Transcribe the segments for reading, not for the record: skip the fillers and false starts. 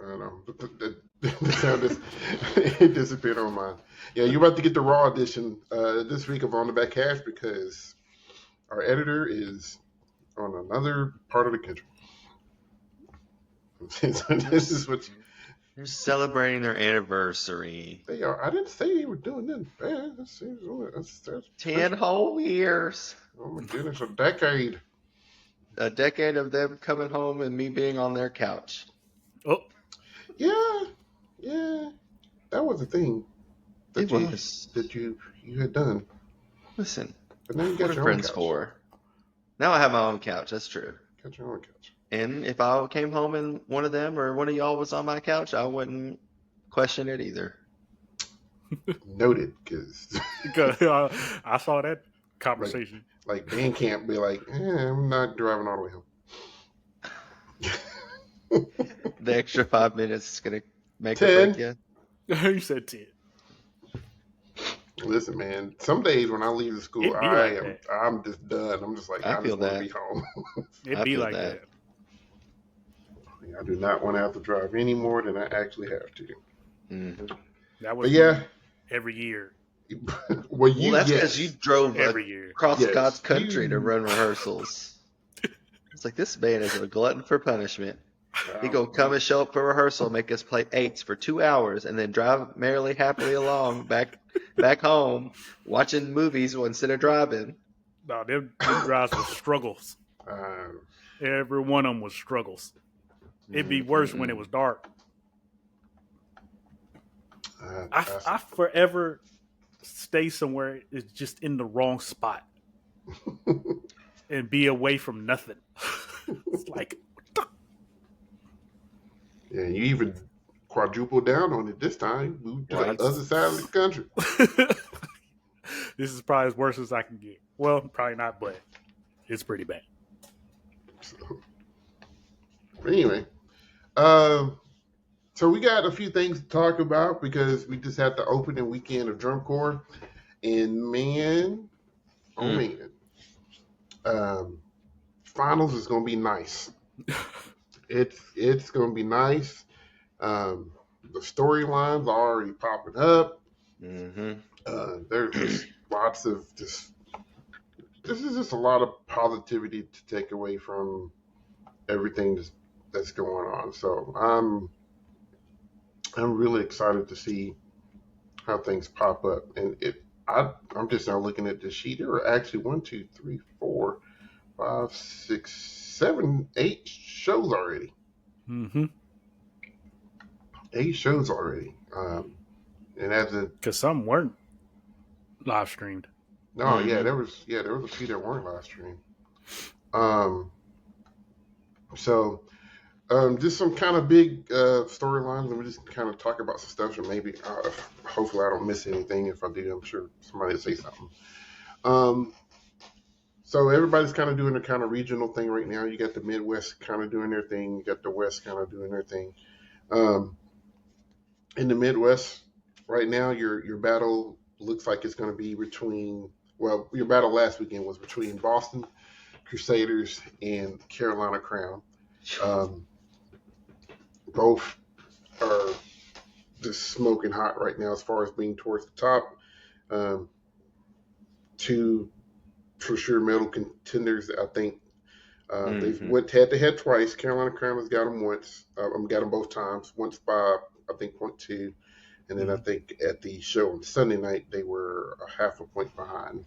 I know. But the sound it disappeared on mine. Yeah, you're about to get the Raw edition this week of On the Back Hash because our editor is on another part of the country. So this is what They're celebrating their anniversary. they are. I didn't say they were doing nothing bad. That's 10 whole years. Oh my goodness, a decade. A decade of them coming home and me being on their couch. Oh, Yeah, that was a thing. It was. That you had done. Listen, But now you what got are your own friends couch. for? Now I have my own couch. That's true. Got your own couch. And if I came home and one of them or one of y'all was on my couch, I wouldn't question it either. Noted, because I saw that conversation. like Bandcamp be like, I'm not driving all the way home. The extra 5 minutes is gonna make 10. or break you. You said 10. Listen, man. Some days when I leave the school, It'd be like that. I'm just done. I'm just like, I I feel just want to that. be home. It'd be feel like that. that. I do not want to have to drive any more than I actually have to. Mm. That was But yeah, every year. well, you Well, that's yes. because you drove Every year. across Yes, God's country you- to run rehearsals. It's like, this man is a glutton for punishment. He gonna come and show up for rehearsal, make us play eights for 2 hours, and then drive merrily, happily along back home, watching movies instead of driving. No, them drives were struggles. Every one of them was struggles. It'd be worse when it was dark. I forever stay somewhere it's just in the wrong spot and be away from nothing. It's like, Yeah, you even quadruple down on it this time. Moved to Right. the other side of the country. this is probably as worse as I can get. Well, probably not, but it's pretty bad. But anyway, so we got a few things to talk about because we just had the opening weekend of Drum Corps, and man, finals is gonna be nice. It's gonna be nice. The storylines are already popping up. Mm-hmm. There's just lots of this is just a lot of positivity to take away from everything that's going on. So I'm really excited to see how things pop up. And I'm just now looking at this sheet. There are actually 1, 2, 3, 4, 5, 6, 7, 8 shows already. Mm-hmm. 8 shows already. And as a Because some weren't live streamed. no, Mhm. yeah, there was a few that weren't live stream. So just some kind of big storylines, and we just kind of talk about some stuff. So maybe, hopefully, I don't miss anything. If I do, I'm sure somebody will say something. So everybody's kind of doing their kind of regional thing right now. You got the Midwest kind of doing their thing. You got the West kind of doing their thing. In the Midwest right now, your battle looks like it's going to be between. Well, your battle last weekend was between Boston Crusaders and Carolina Crown. Both are just smoking hot right now as far as being towards the top. Two for sure medal contenders. I think they've went head to head twice. Carolina Crown has got them once. Got them both times. Once by I think 0.2, and then I think at the show on Sunday night they were a half a point behind.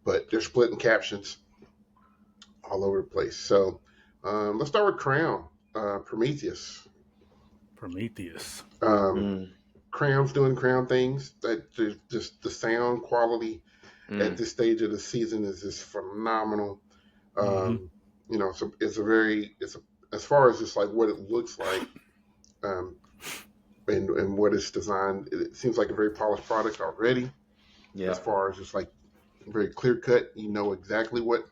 But they're splitting captions all over the place. So let's start with Crown. Prometheus. Crown's doing Crown things. That just the sound quality at this stage of the season is just phenomenal. You know, so it's as far as just like what it looks like, and what it's designed. It seems like a very polished product already. Yeah. As far as just like very clear cut, you know exactly what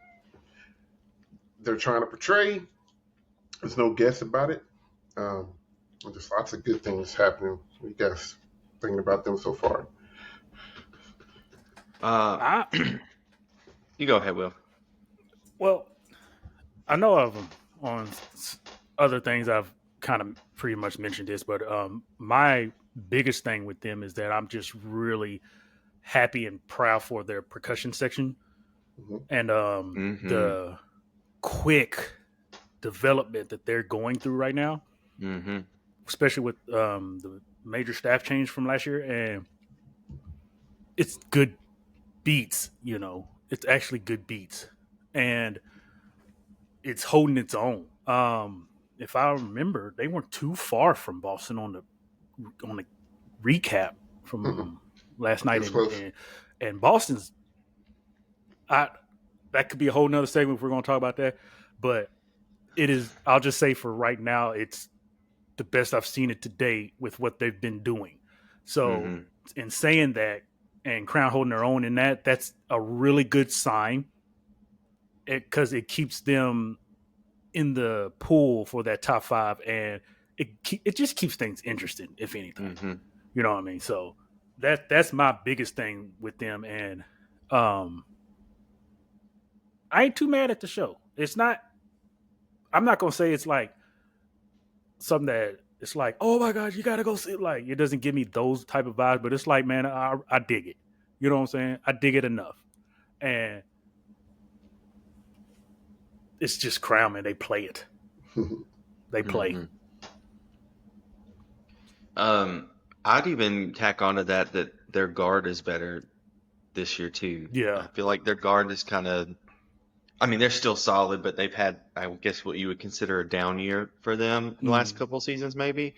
they're trying to portray. There's no guess about it. Just lots of good things happening. What you guys thinking about them so far? You go ahead, Will. Well, I know of them on other things I've kind of pretty much mentioned this, but my biggest thing with them is that I'm just really happy and proud for their percussion section Mhm. and Mm-hmm. the quick development that they're going through right now, Mm-hmm. especially with the major staff change from last year. And it's good beats, it's actually good beats. And it's holding its own. If I remember, they weren't too far from Boston on the recap Mm-mm. from last It night, was and close. and Boston's. I That could be a whole nother segment if we're going to talk about that, but it is. I'll just say for right now, it's the best I've seen it today with what they've been doing. So, Mm-hmm. in saying that, and Crown holding their own in that's a really good sign because it keeps them in the pool for that top five, and it just keeps things interesting, if anything. Mm-hmm. You know what I mean? So that's my biggest thing with them, and um, I ain't too mad at the show. It's not. I'm not gonna say it's like something that it's like, oh my gosh, you gotta go see. Like it doesn't give me those type of vibes, but it's like, man, I dig it. You know what I'm saying? I dig it enough, and it's just Crown, man. They play it. They play. Mm-hmm. I'd even tack onto that their guard is better this year too. Yeah. I feel like their guard is kind of. I mean, they're still solid, but they've had, I guess, what you would consider a down year for them in the last Mm. couple seasons, maybe.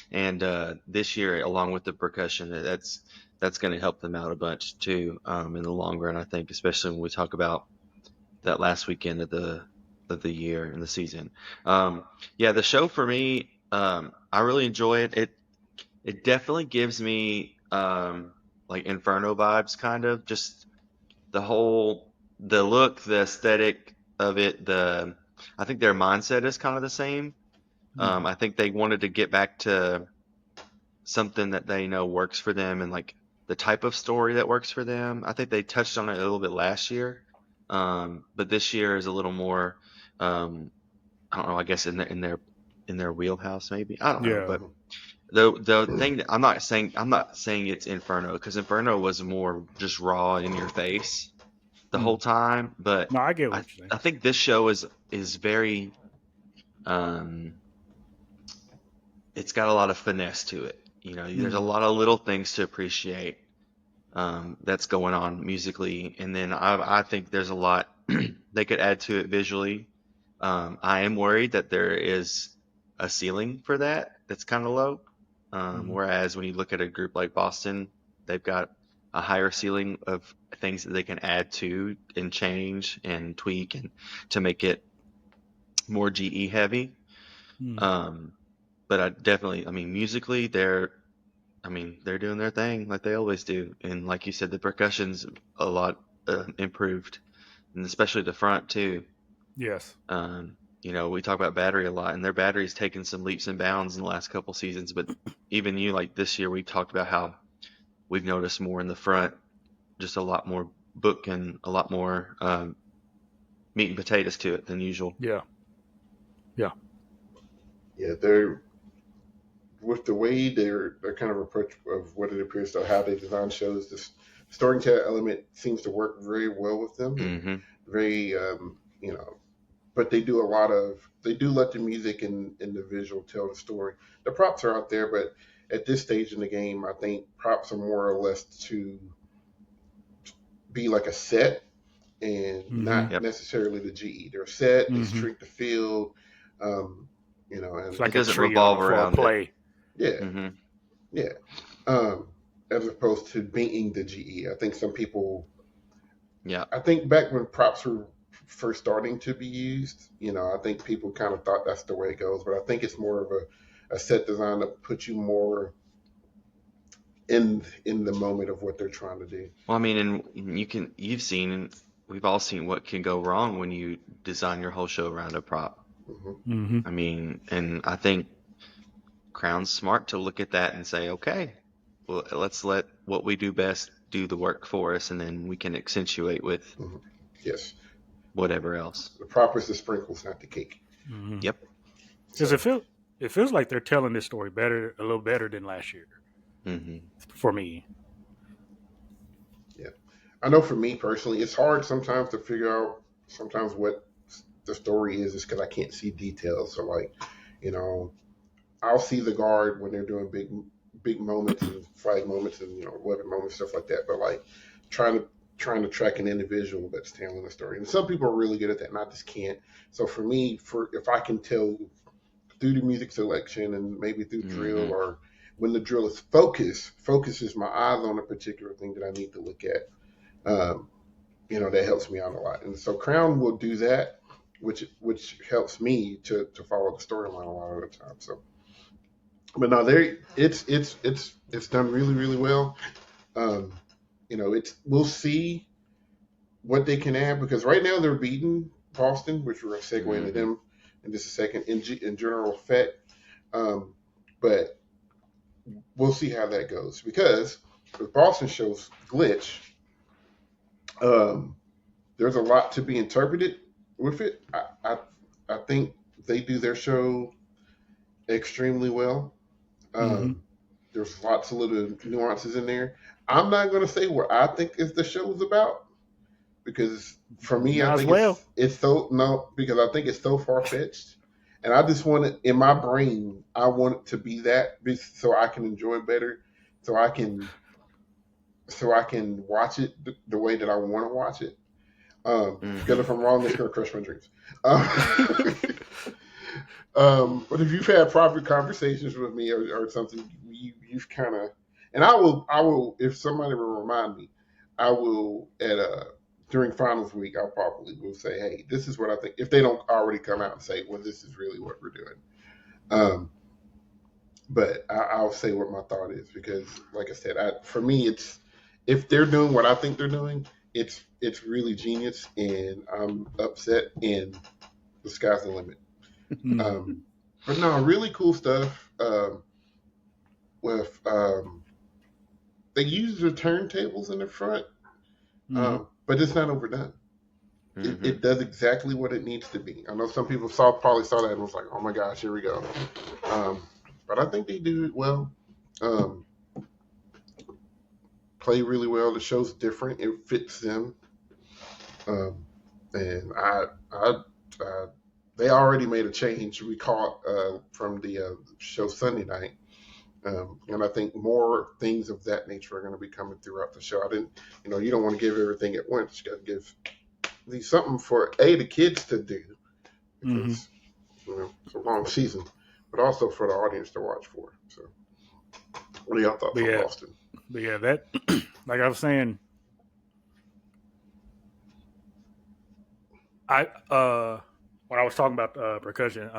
And this year, along with the percussion, that's going to help them out a bunch too, in the long run. I think, especially when we talk about that last weekend of the year and the season. Yeah, the show for me, I really enjoy it. It definitely gives me like Inferno vibes, kind of just the look, the aesthetic of it. I think their mindset is kind of the same. Mm. I think they wanted to get back to something that they know works for them and like the type of story that works for them. I think they touched on it a little bit last year, but this year is a little more. Um, I don't know. I guess in their wheelhouse, maybe. I don't know, Yeah. but the thing that I'm not saying it's Inferno because Inferno was more just raw in your face the whole Mm. time, but No, I get I what you're saying. I think this show is very um it's got a lot of finesse to it. You know, there's a Mm. lot of little things to appreciate that's going on musically, and then I think there's a lot they could add to it visually. I am worried that there is a ceiling for that's kind of low. Mm. Whereas when you look at a group like Boston, they've got a higher ceiling of things that they can add to and change and tweak and to make it more GE heavy. Mm. Um, but I mean, musically, they're doing their thing like they always do. And like you said, the percussion's a lot improved, and especially the front too. Yes. We talk about battery a lot, and their battery's taken some leaps and bounds in the last couple seasons. But even like this year, we talked about how we've noticed more in the front, just a lot more book and a lot more meat and potatoes to it than usual. Yeah. Yeah. Yeah, they're with the way their kind of approach of what it appears to how they design shows. This storytelling element seems to work very well with them, and Mm-hmm. very but they do let the music and the visual tell the story. The props are out there, but at this stage in the game, I think props are more or less to be like a set and Mm-hmm. not Yep. necessarily the GE. They're set, they Mm-hmm. shrink the field, um, It's and It like a doesn't tree revolve for a around it. play. yeah, Mm-hmm. yeah. Um, as opposed to being the GE. I think some people, Yeah. I think back when props were first starting to be used, I think people kind of thought that's the way it goes, but I think it's more of a set design to put you more in the moment of what they're trying to do. Well, I mean, and we've all seen what can go wrong when you design your whole show around a prop. Hmm. Mm-hmm. I mean, and I think Crown's smart to look at that and say, okay, well, let's let what we do best do the work for us, and then we can accentuate with Hmm. Yes, whatever else. the prop is the sprinkles, not the cake. Mm-hmm. Yep. Because So, it feels like they're telling this story a little better than last year for me. Yeah, I know for me personally, it's hard sometimes to figure out sometimes what the story is because I can't see details. So like, you know, I'll see the guard when they're doing big moments and fight moments and weapon moments, stuff like that. But like trying to track an individual that's telling the story, and some people are really good at that, and I just can't. So for me, if I can tell through the music selection and maybe through drill or when the drill is focuses my eyes on a particular thing that I need to look at. That helps me out a lot. And so Crown will do that, which helps me to follow the storyline a lot of the time. So, but no, it's done really, really well. We'll see what they can add because right now they're beating Boston, which we're going to segue into them in just a second in general effect. But we'll see how that goes because the Boston shows glitch. There's a lot to be interpreted with it. I think they do their show extremely well. There's lots of little nuances in there. I'm not going to say what I think is the show's about because for me, I think it's so far fetched, and I just want it in my brain. I want it to be that so I can enjoy it better, so I can watch it the way that I want to watch it. Because if I'm wrong, it's going to crush my dreams. But if you've had proper conversations with me or something, you've kind of, and I will, if somebody will remind me, I will during finals week, I'll probably will say, hey, this is what I think. If they don't already come out and say, well, this is really what we're doing. But I'll say what my thought is because, like I said, for me, it's if they're doing what I think they're doing, it's really genius, and I'm upset, and the sky's the limit. But no, really cool stuff. With they use the turntables in the front, but it's not overdone. It does exactly what it needs to be. I know some people probably saw that and was like, "Oh my gosh, here we go." But I think they do it well. Play really well. The show's different. It fits them. And they already made a change. We caught from the show Sunday night. And I think more things of that nature are going to be coming throughout the show. You don't want to give everything at once. You got to give something for the kids to do because it's a long season, but also for the audience to watch for. So, what are y'all thoughts on Boston? But yeah, that like I was saying, when I was talking about percussion,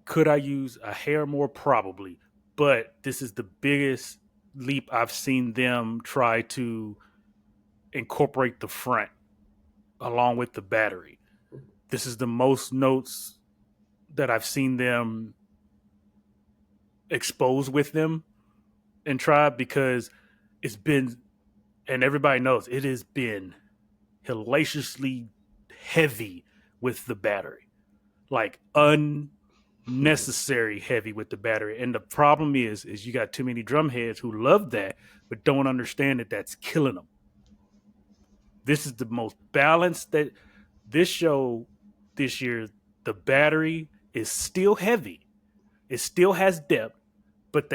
could I use a hair more? Probably, but this is the biggest leap I've seen them try to incorporate the front along with the battery. This is the most notes that I've seen them expose with them and try because it's been, and everybody knows it has been hellaciously heavy with the battery, like unnecessary heavy with the battery. And the problem is you got too many drum heads who love that but don't understand that that's killing them. This is the most balanced that this show this year. The battery is still heavy. It still has depth, but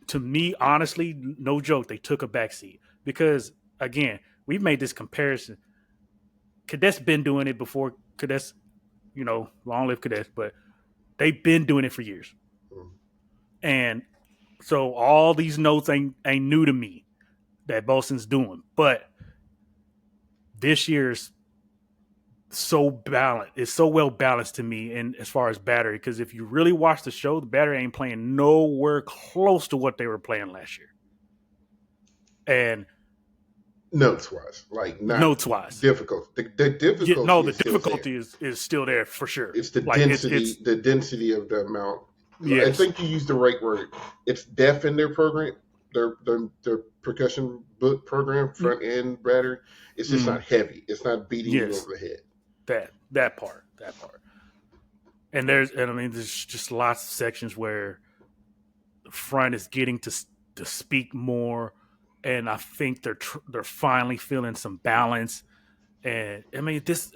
to me, honestly, no joke, they took a backseat because again, we've made this comparison. Cadets been doing it before. Cadets, long live Cadets, but they've been doing it for years. And so all these notes ain't new to me that Boston's doing, but this year's so balanced. It's so well balanced to me in as far as battery, because if you really watch the show, the battery ain't playing nowhere close to what they were playing last year. And notes wise, difficult. The difficulty. The difficulty is still there for sure. It's the density. The density of the amount. Yes. I think you used the right word. It's depth in their program. Their percussion book program, front end battery. It's just not heavy. It's not beating you over the head. That part. And there's just lots of sections where the front is getting to speak more, and I think they're finally feeling some balance. And I mean, this,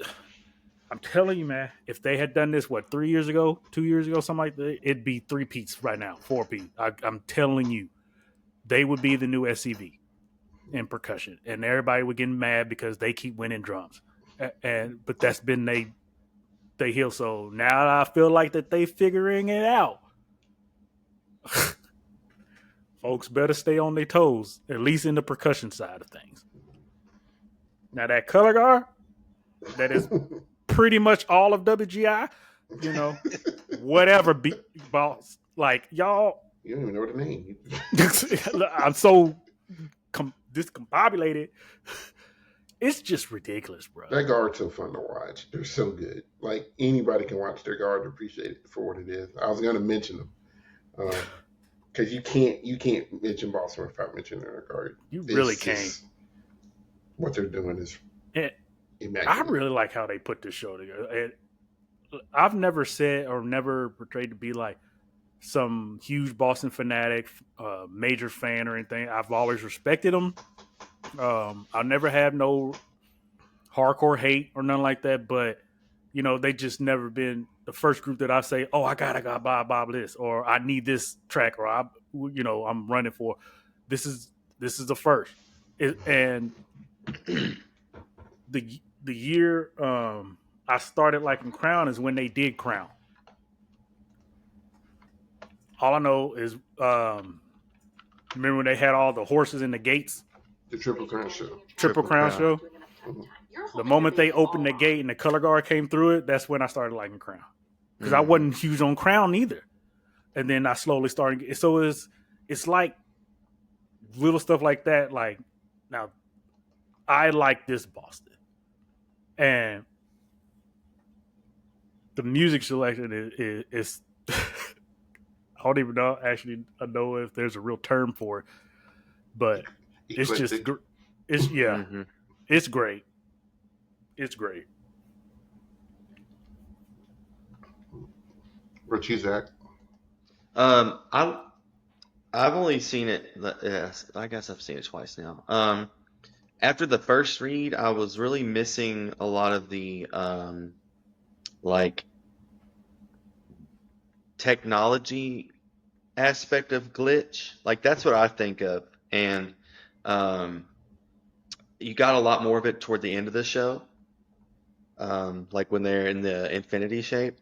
I'm telling you, man, if they had done this, 3 years ago, 2 years ago, something like that, it'd be 3-peats right now, 4-peat. I'm telling you, they would be the new SCV in percussion, and everybody would get mad because they keep winning drums. But that's been they heal. So now I feel like that they figuring it out. Folks better stay on their toes, at least in the percussion side of things. Now that color guard, that is pretty much all of WGI. You know, whatever boss, like y'all. You don't even know the name. I'm so discombobulated. It's just ridiculous, bro. That guard's so fun to watch. They're so good. Like anybody can watch their guard and appreciate it for what it is. I was going to mention them because you can't mention Boston without mentioning their guard. You really can't. What they're doing is immaculate. I really like how they put this show together. And I've never said or never portrayed to be like some huge Boston fanatic, major fan or anything. I've always respected them. I'll never have no hardcore hate or nothing like that, but you know, they just never been the first group that I say, oh, I gotta buy this, or I need this track, or I'm running for. This is the first, and the year I started liking Crown is when they did Crown. All I know is remember when they had all the horses in the gates? The Triple Crown Show. Triple Crown Show. Mm-hmm. The moment they opened the gate and the color guard came through it, that's when I started liking Crown. Because I wasn't huge on Crown either. And then I slowly started. So it's like little stuff like that. Like, now, I like this Boston. And the music selection is I don't even know, actually, I know if there's a real term for it. But it's just, it's great. It's great. What you, Zach? I've only seen it. Yes, I guess I've seen it twice now. After the first read, I was really missing a lot of the like technology aspect of glitch. Like that's what I think of, and you got a lot more of it toward the end of the show. Like when they're in the infinity shape,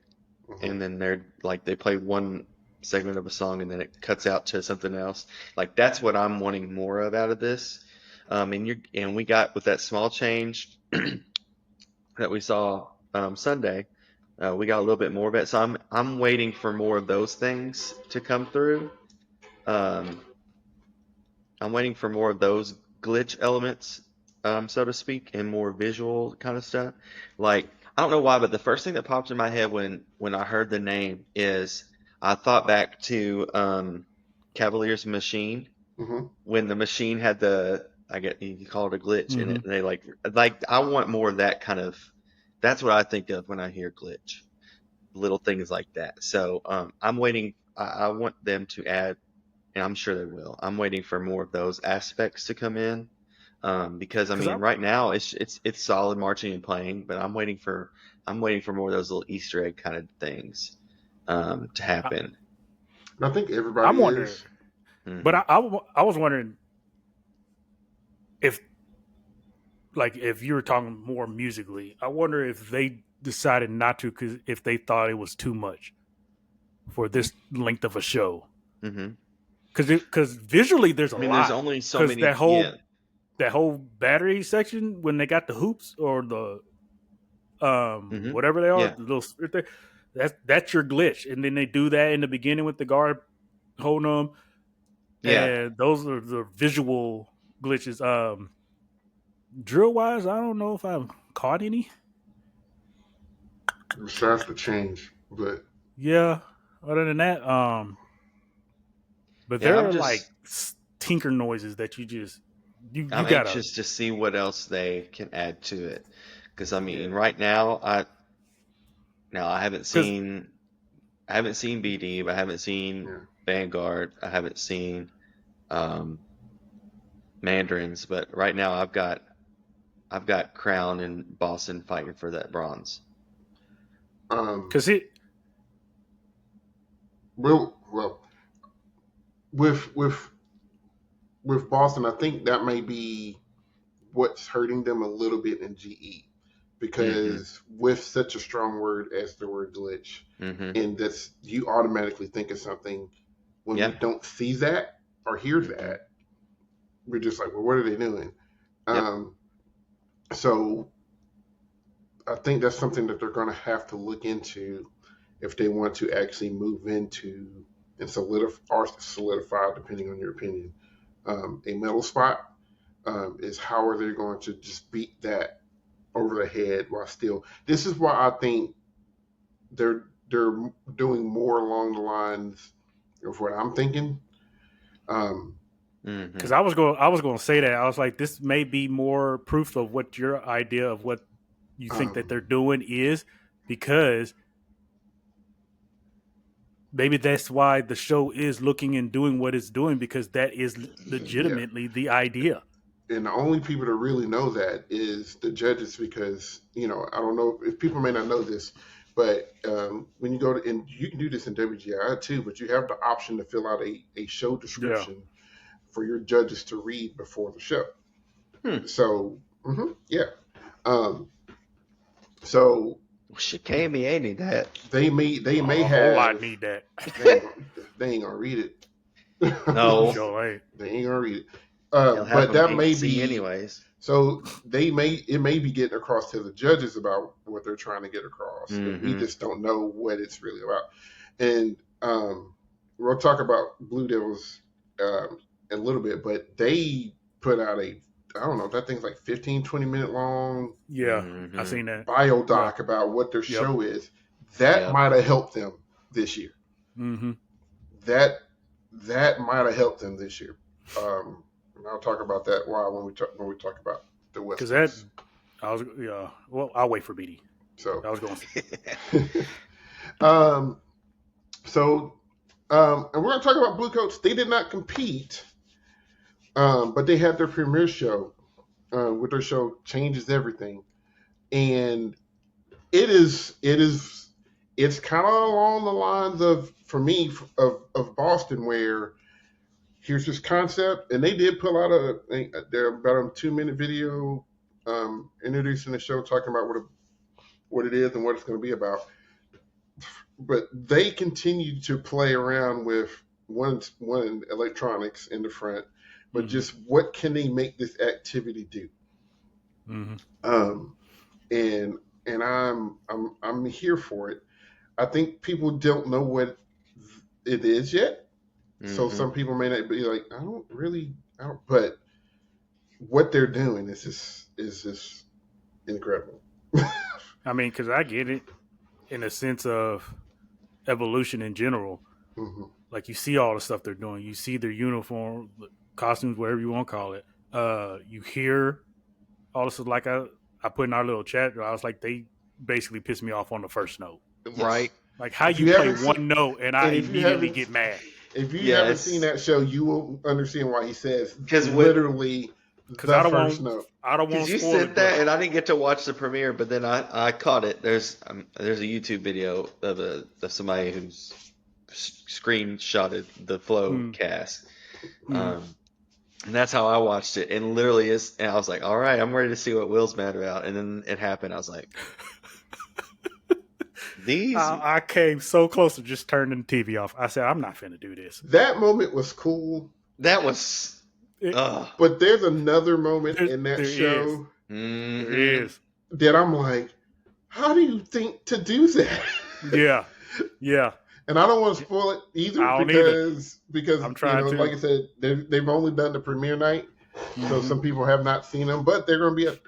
and then they're like they play one segment of a song and then it cuts out to something else. Like that's what I'm wanting more of out of this. And we got with that small change that we saw Sunday, we got a little bit more of it. So I'm waiting for more of those things to come through. I'm waiting for more of those glitch elements, so to speak, and more visual kind of stuff. Like I don't know why, but the first thing that popped in my head when I heard the name is I thought back to Cavalier's Machine when the machine had you call it a glitch in it, and they like I want more of that kind of. That's what I think of when I hear glitch, little things like that. So I'm waiting. I want them to add, and I'm sure they will. I'm waiting for more of those aspects to come in. Because I mean, right now it's solid marching and playing, but I'm waiting for more of those little Easter egg kind of things to happen. I think everybody. I'm wondering, but I was wondering if you were talking more musically, I wonder if they decided not to because if they thought it was too much for this length of a show. Because visually there's a lot. There's only so many. That whole battery section when they got the hoops or the whatever they are, the little thing, that's your glitch. And then they do that in the beginning with the guard holding them. Yeah. And those are the visual glitches. Drill wise, I don't know if I've caught any. Besides the change, but yeah, other than that, but there are like tinker noises that you I'm gotta anxious to see what else they can add to it, Because I mean, right now, I haven't 'Cause- seen BD, but I haven't seen Yeah. Vanguard. I haven't seen Mandarins, but right now I've got Crown and Boston fighting for that bronze. Because it Well, with Boston, I think that may be what's hurting them a little bit in GE, because with such a strong word as the word glitch, and that's, you automatically think of something when we don't see that or hear that. We're just like, well, what are they doing? So I think that's something that they're going to have to look into if they want to actually move into and solidify, depending on your opinion, a middle spot. Is how are they going to just beat that over the head while still? This is why I think they're doing more along the lines of what I'm thinking. Because I was going to say that. I was like, this may be more proof of what your idea of what you think that they're doing is, because maybe that's why the show is looking and doing what it's doing, because that is legitimately the idea. And the only people that really know that is the judges, because, I don't know if people may not know this, but when you go to, and you can do this in WGI too, but you have the option to fill out a show description for your judges to read before the show. So, so she came me, ain't that? They may have. I need that. They ain't gonna read it. No, they ain't gonna read it. But that may be anyways. So it may be getting across to the judges about what they're trying to get across. And we just don't know what it's really about. And we'll talk about Blue Devils in a little bit, but they put out I don't know, that thing's like 15, 20-minute long. Yeah, I've seen that. Bio doc about what their show is. That might have helped them this year. That might have helped them this year. And I'll talk about that when we talk about the West. Because well, I'll wait for BD. So I was going. And we're going to talk about Blue Coats. They did not compete, but they had their premiere show with their show Changes Everything, and it's kind of along the lines of, for me, of Boston, where here's this concept, and they did pull out about a 2-minute video introducing the show, talking about what it is and what it's going to be about. But they continue to play around with one electronics in the front, but just what can they make this activity do? And I'm here for it. I think people don't know what it is yet. So some people may not be like, I don't, but what they're doing is just incredible. I mean, because I get it in a sense of evolution in general. Like, you see all the stuff they're doing. You see their uniform, costumes, whatever you want to call it. You hear all this. Like I put in our little chat, I was like, they basically pissed me off on the first note. Right. Like, how you play one note and I immediately get mad. If you haven't seen that show, you will understand why he says, because literally the first note. I don't want to spoil it. You said that, and I didn't get to watch the premiere, but then I caught it. There's a YouTube video of somebody who's screenshotted the Flow cast, and that's how I watched it. And literally, and I was like, all right, I'm ready to see what Will's mad about. And then it happened. I was like, I came so close to just turning the TV off. I said, I'm not finna do this. That moment was cool. That was. But there's another moment in that show. There is. That I'm like, how do you think to do that? Yeah. And I don't want to spoil it either, because I'm trying to. Like I said, they've only done the premiere night, so some people have not seen them. But they're going to be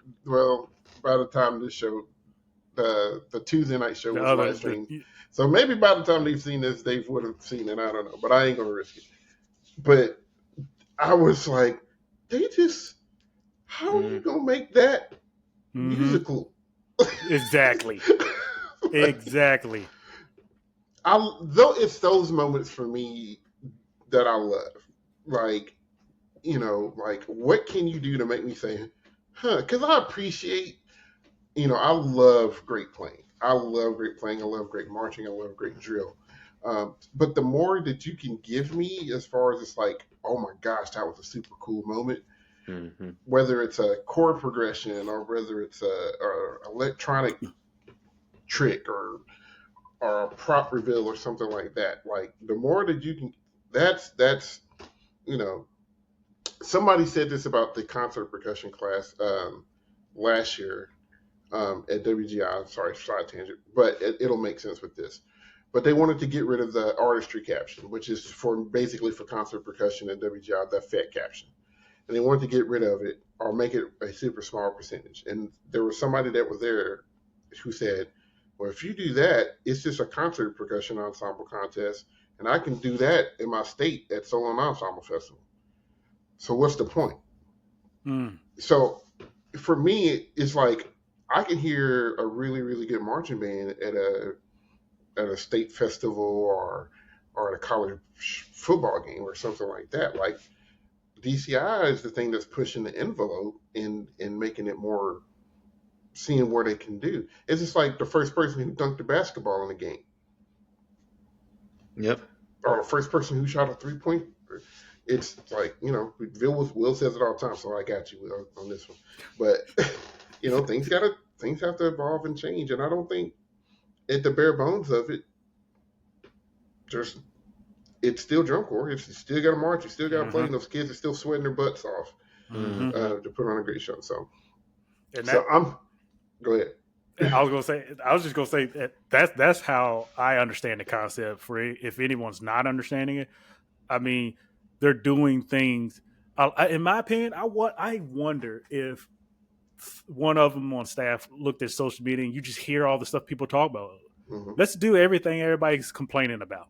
by the time this show. The Tuesday night show was live streamed. So maybe by the time they've seen this, they would have seen it. I don't know. But I ain't going to risk it. But I was like, how are you going to make that musical? Exactly. Exactly. Though it's those moments for me that I love. Like, like what can you do to make me say, huh? Because I appreciate, I love great playing. I love great playing. I love great marching. I love great drill. But the more that you can give me, as far as it's like, oh my gosh, that was a super cool moment. Mm-hmm. Whether it's a chord progression or whether it's a electronic trick or a prop reveal or something like that. Like the more that you can, that's you know. Somebody said this about the concert percussion class last year at WGI. Sorry, side tangent, but it'll make sense with this. But they wanted to get rid of the artistry caption, which is basically for concert percussion at WGI, the FET caption. And they wanted to get rid of it or make it a super small percentage. And there was somebody that was there who said, well, if you do that, it's just a concert percussion ensemble contest, and I can do that in my state at Solo Ensemble Festival. So what's the point? So for me, it's like I can hear a really, really good marching band at a state festival or at a college football game or something like that. Like DCI is the thing that's pushing the envelope and making it more, seeing what they can do. It's just like the first person who dunked the basketball in the game. Yep. Or the first person who shot a 3-point. It's like, Will says it all the time, so I got you on this one. But, things have to evolve and change. And I don't think at the bare bones of it, it's still drum corps. It's still got to march. You still got to play. And those kids are still sweating their butts off to put on a great show. So, go ahead. I was just gonna say that's how I understand the concept. For if anyone's not understanding it, I mean, they're doing things. In my opinion, I wonder if one of them on staff looked at social media and you just hear all the stuff people talk about. Mm-hmm. Let's do everything everybody's complaining about.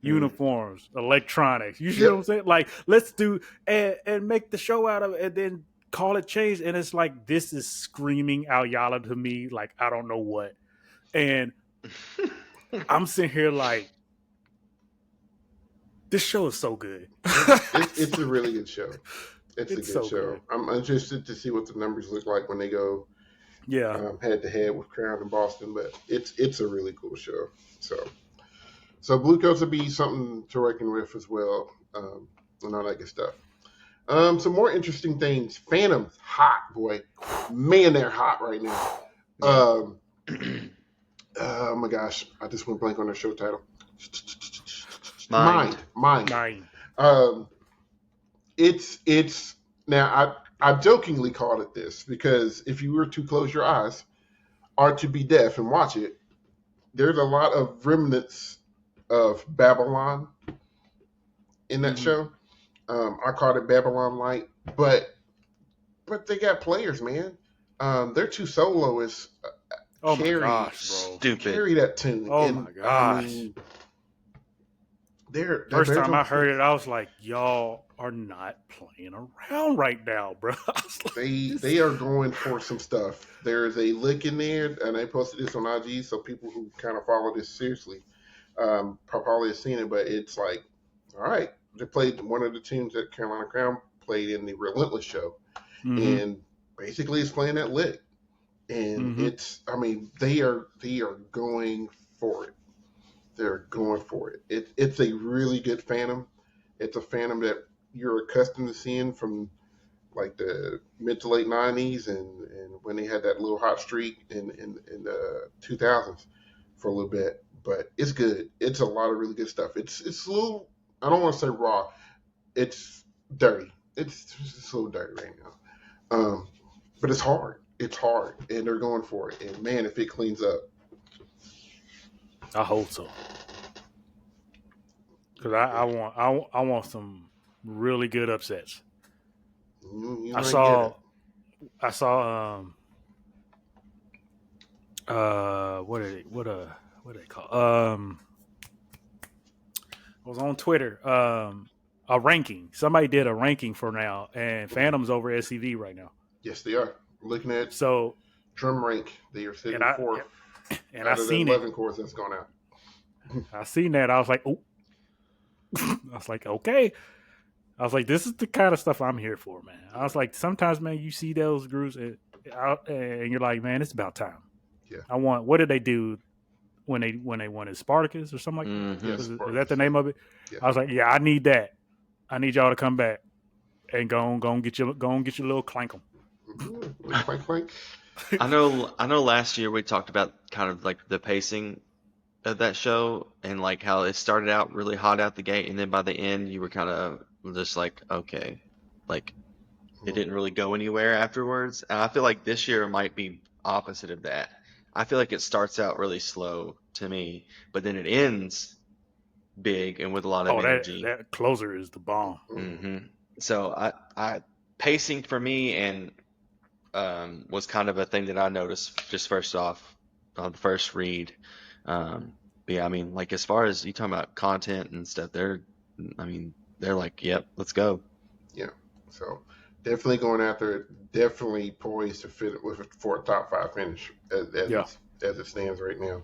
Uniforms, electronics. You see what I'm saying? Like, let's do and make the show out of it, and then call it change. And it's like, this is screaming Ayala to me, like I don't know what. And I'm sitting here like, this show is so good. It's a really good show. It's a good show. Good. I'm interested to see what the numbers look like when they go head to head with Crown in Boston, but it's a really cool show. So Blue Coats will be something to reckon with as well, and all that good stuff. Some more interesting things. Phantom's hot, boy. Man, they're hot right now. Oh my gosh, I just went blank on their show title. Mind. It's now I jokingly called it this because if you were to close your eyes or to be deaf and watch it, there's a lot of remnants of Babylon in that show. I called it Babylon Light, but they got players, man. Their two soloists carry that tune. Oh my gosh. First time I heard it, I was like, y'all are not playing around right now, bro. They are going for some stuff. There's a lick in there, and I posted this on IG, so people who kind of follow this seriously probably have seen it, but it's like, all right, they played one of the tunes that Carolina Crown played in the Relentless show, and basically it's playing that lick. And they are going for it. They're going for it. It's a really good Phantom. It's a Phantom that you're accustomed to seeing from like the mid to late 90s and when they had that little hot streak in the 2000s for a little bit. But it's good. It's a lot of really good stuff. It's a little, I don't want to say raw. It's dirty. It's a little dirty right now. But it's hard. It's hard. And they're going for it. And man, if it cleans up. I hope so. Because I want some really good upsets. I saw what did they call? I was on Twitter. A ranking. Somebody did a ranking for now, and Phantom's over SCV right now. Yes, they are. Looking at drum rank. They are sitting fourth and out I of the seen 11 it. cores that's gone out. I seen that. I was like, oh. I was like, okay. I was like, this is the kind of stuff I'm here for, man. I was like, sometimes, man, you see those groups out, and you're like, man, it's about time. Yeah. I want. What did they do when they wanted Spartacus or something like that? Mm-hmm. Yes, Is Spartacus, that the name of it? Yeah. I was like, yeah, I need that. I need y'all to come back and go and get your little clankum. Clank, clank. I know last year we talked about kind of like the pacing of that show and like how it started out really hot out the gate and then by the end you were kind of just like, okay, like it didn't really go anywhere afterwards. And I feel like this year might be opposite of that. I feel like it starts out really slow to me, but then it ends big and with a lot of Oh, energy. that closer is the bomb. hmm So I pacing for me and was kind of a thing that I noticed just first off on the first read. But yeah, I mean, like as far as you talking about content and stuff, I mean, they're like, yep, let's go. Yeah. So definitely going after it. Definitely poised to fit for a top 5 finish as it stands right now.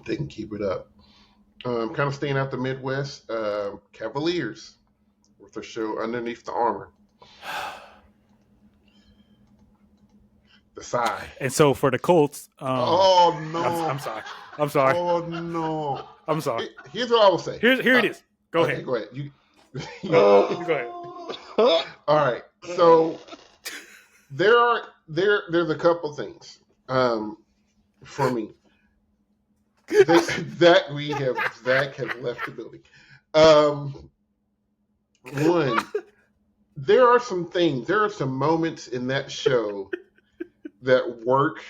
They can keep it up. Kind of staying out the Midwest. Cavaliers with their show Underneath the Armor. The side. And so for the Colts, oh no! I'm sorry. Oh no! I'm sorry. Here's what I will say. Here it is. Go ahead. Go ahead. You go ahead. All right. So there's a couple things for me. Zach has left the building. One, there are some moments in that show that work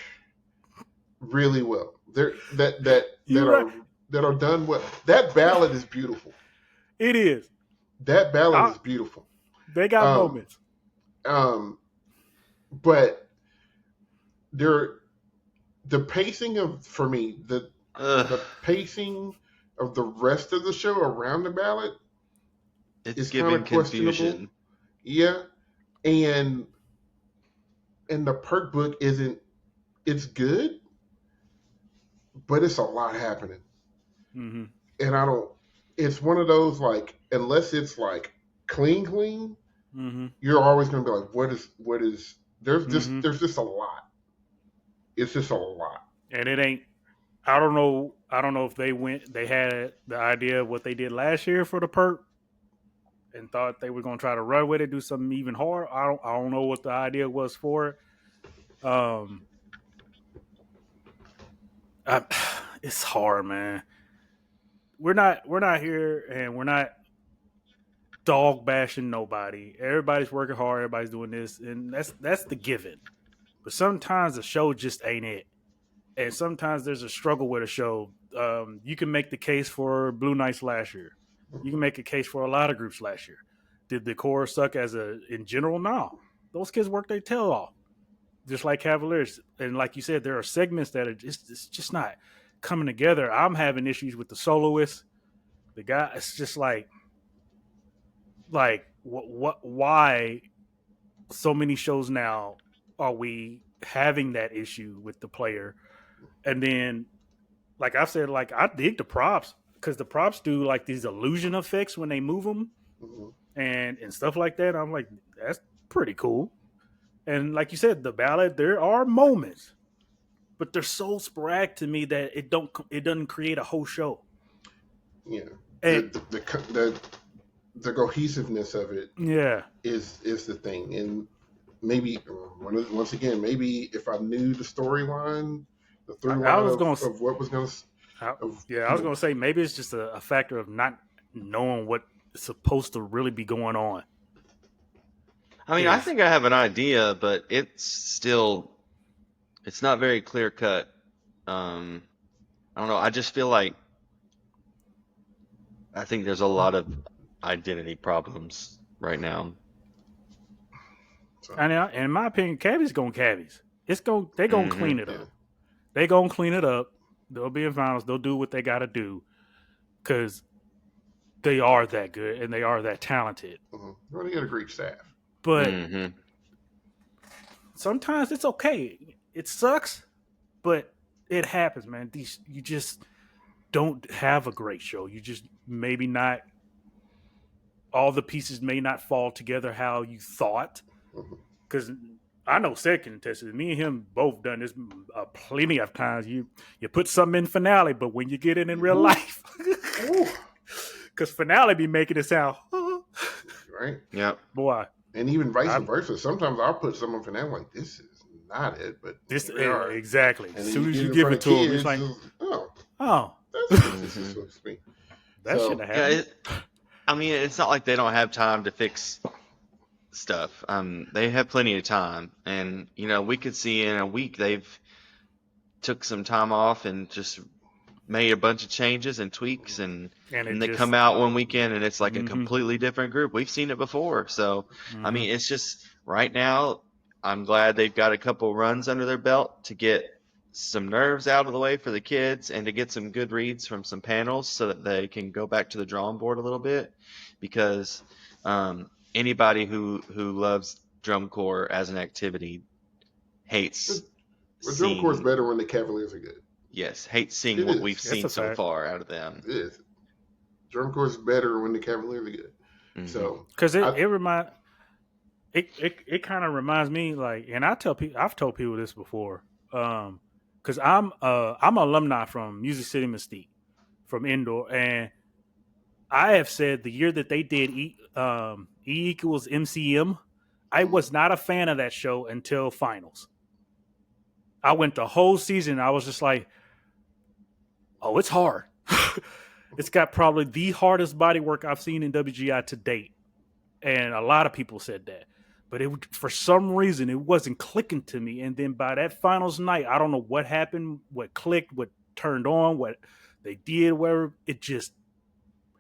really well. That are done well. That ballad is beautiful. It is. That ballad is beautiful. They got moments. But the pacing of the pacing of the rest of the show around the ballad is giving confusion. Yeah, and the perk book it's good, but it's a lot happening. Mm-hmm. And it's one of those like, unless it's like clean, mm-hmm. you're always going to be like, what is, there's just a lot. It's just a lot. And it ain't, I don't know if they had the idea of what they did last year for the perk and thought they were going to try to run with it, do something even hard. I don't know what the idea was for it. It's hard, man. We're not here, and we're not dog bashing nobody. Everybody's working hard. Everybody's doing this, and that's the given. But sometimes the show just ain't it, and sometimes there's a struggle with a show. You can make the case for Blue Knights last year. You can make a case for a lot of groups last year. Did the core suck in general? No. Those kids worked their tail off, just like Cavaliers. And like you said, there are segments that it's just not coming together. I'm having issues with the soloist. The guy, it's just like why so many shows now are we having that issue with the player? And then, like I said, like I dig the props because the props do like these illusion effects when they move them and stuff like that. I'm like, that's pretty cool. And like you said, the ballad, there are moments, but they're so sporadic to me that it doesn't create a whole show. Yeah, and the cohesiveness of it, is the thing. And maybe once again, maybe if I knew the storyline, the through line of what was going to. I was going to say maybe it's just a factor of not knowing what is supposed to really be going on. I mean, I think I have an idea, but it's not very clear cut. I don't know. I just feel like I think there's a lot of identity problems right now. And in my opinion, Cabby's going Cabbies. They're going to clean it up. They're going to clean it up. They'll be in finals. They'll do what they got to do because they are that good and they are that talented. Well, they got a great staff. But sometimes it's okay. It sucks, but it happens, man. You just don't have a great show. You just maybe not all the pieces may not fall together how you thought. Mhm. Because I know Seth can attest to it. Me and him both done this plenty of times. You put something in finale, but when you get it in real Ooh. life, Ooh. because finale be making it sound, Right? Yeah. boy, And even vice versa. Sometimes I'll put someone for them like, this is not it, but this they are. exactly. And As then soon as get you in give front it of to them, kids, it's like, oh, oh, that's what this is supposed to be. that So, should have Yeah. happened. I mean, it's not like they don't have time to fix stuff. They have plenty of time, and we could see in a week they've took some time off and just made a bunch of changes and tweaks, and And it they come just, out one weekend and it's like a mm-hmm, completely different group. We've seen it before. So, I mm-hmm. mean, it's just right now, I'm glad they've got a couple runs under their belt to get some nerves out of the way for the kids and to get some good reads from some panels so that they can go back to the drawing board a little bit, because anybody who loves drum corps as an activity hates well, drum corps is seeing better when the Cavaliers are good. hates seeing It what we've is. That's seen a so fact. far out of them. It is. Drum corps is better when the Cavaliers are good. Mhm. So, Because it kind of reminds me, like, and I've told people this before, because I'm an alumni from Music City Mystique from indoor, and I have said the year that they did E equals MCM, I was not a fan of that show until finals. I went the whole season, and I was just like, oh, it's hard. It's got probably the hardest body work I've seen in WGI to date, and a lot of people said that. But for some reason, it wasn't clicking to me. And then by that finals night, I don't know what happened, what clicked, what turned on, what they did, whatever. It just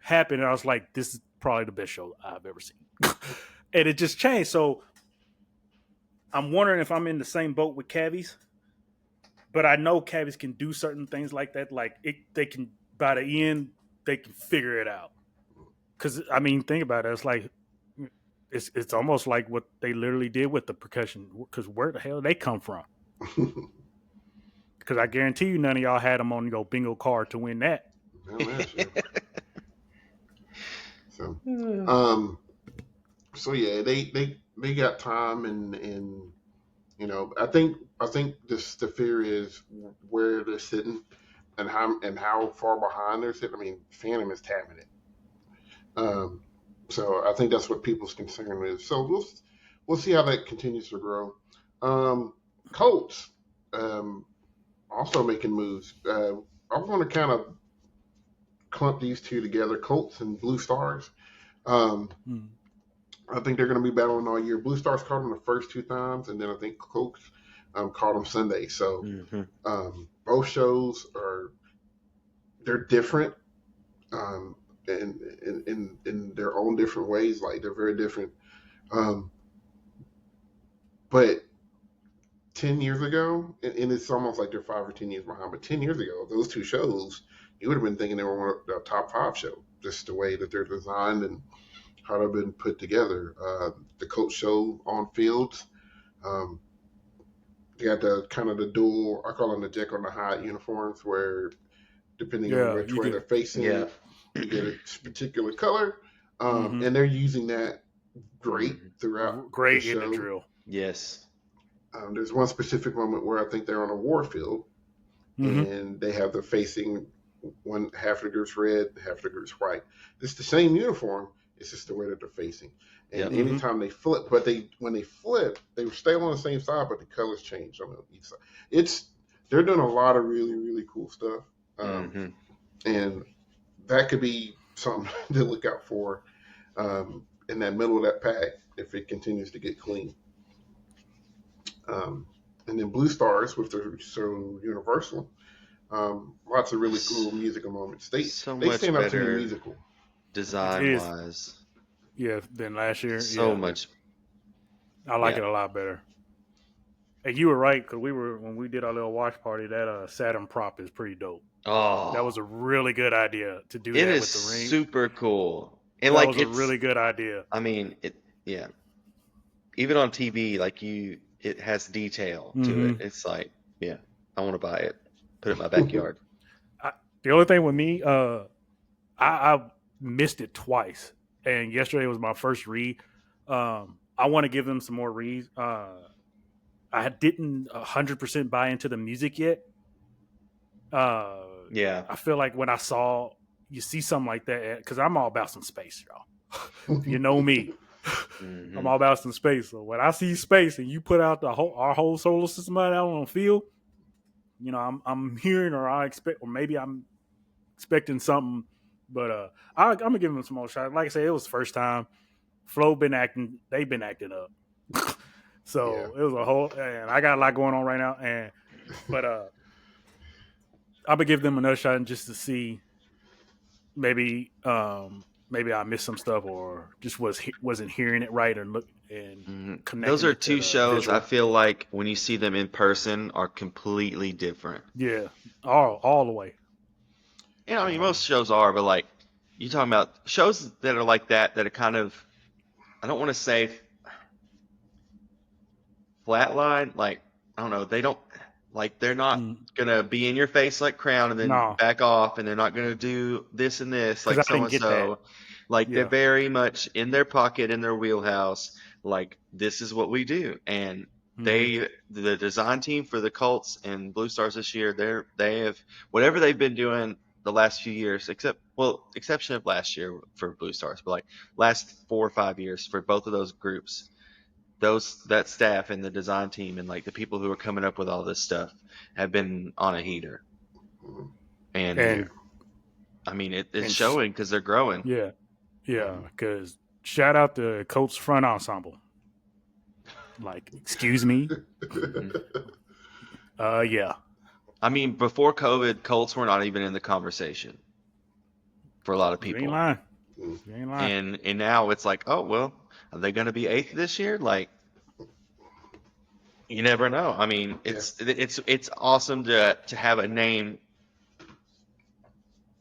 happened. And I was like, this is probably the best show I've ever seen. And it just changed. So I'm wondering if I'm in the same boat with Cavies. But I know Cavies can do certain things like that. Like they can, by the end, they can figure it out. Because, I mean, think about it. It's like, it's almost like what they literally did with the percussion. Because where the hell they come from? Because I guarantee you, none of y'all had them on your bingo card to win that. So, so yeah, they got time, and I think the fear is where they're sitting and how far behind they're sitting. I mean, Phantom is tapping it. So I think that's what people's concern is. So we'll see how that continues to grow. Colts also making moves. I want to kind of clump these two together, Colts and Blue Stars. I think they're going to be battling all year. Blue Stars caught them the first two times, and then I think Colts caught them Sunday. So both shows they're different. In their own different ways, like they're very different. But 10 years ago, and it's almost like they're 5 or 10 years behind, but 10 years ago, those two shows, you would have been thinking they were one of the top 5 show, just the way that they're designed and how they've been put together. The coach show on fields, they got the kind of the dual, I call them the Jekyll and the Hyde uniforms, where depending on which way they're facing, you get a particular color. And they're using that great throughout Great the in show. the drill. Yes. There's one specific moment where I think they're on a war field, and they have the facing one half of the group's red, half of the group's white. It's the same uniform. It's just the way that they're facing. And anytime they flip, but when they flip, they stay on the same side, but the colors change on each side. They're doing a lot of really, really cool stuff. And that could be something to look out for in that middle of that pack if it continues to get clean. And then Blue Stars, with their so universal, lots of really cool musical moments. They stand up to me musical design wise. Yeah, than last year. So much. I like it a lot better. And you were right, because when we did our little watch party, that Saturn prop is pretty dope. Oh, that was a really good idea to do that with the ring. Super cool. And that was a really good idea. I mean, even on TV, it has detail to Mm-hmm. it. It's like, yeah, I want to buy it, put it in my backyard. The only thing with me, I missed it twice, and yesterday was my first read. I want to give them some more reads. I didn't 100% buy into the music yet. Yeah. I feel like when you see something like that, because I'm all about some space, y'all. You know me, Mm-hmm. I'm all about some space. So when I see space and you put out our whole solar system out on the field, you know, I'm hearing or maybe I'm expecting something. But I'm gonna give them some more shots. Like I said, it was the first time. They've been acting up. So it was a whole, and I got a lot going on right now. But I'm gonna give them another shot just to see maybe I missed some stuff or just wasn't hearing it right or look and connecting. Those are it to two the shows visual. I feel like when you see them in person are completely different. Yeah, all the way. Yeah, I mean most shows are, but like you talking about shows that are like that are kind of, I don't want to say flatline, like I don't know, they don't, like they're not gonna be in your face like Crown and then No, back off, and they're not gonna do this and this because like I so didn't and get that. so. Like they're Yeah. very much in their pocket, in their wheelhouse. Like this is what we do, and the design team for the Colts and Blue Stars this year, they have whatever they've been doing the last few years, exception of last year for Blue Stars, but like last 4 or 5 years for both of those groups, that staff and the design team and like the people who are coming up with all this stuff have been on a heater. And I mean it's showing because they're growing. Yeah, because shout out to Colts front ensemble. Like, excuse me. Yeah. I mean, before COVID, Colts were not even in the conversation for a lot of You people. ain't lying. You ain't lying. And now it's like, oh well, are they going to be 8th this year? Like, you never know. I mean, it's awesome to have a name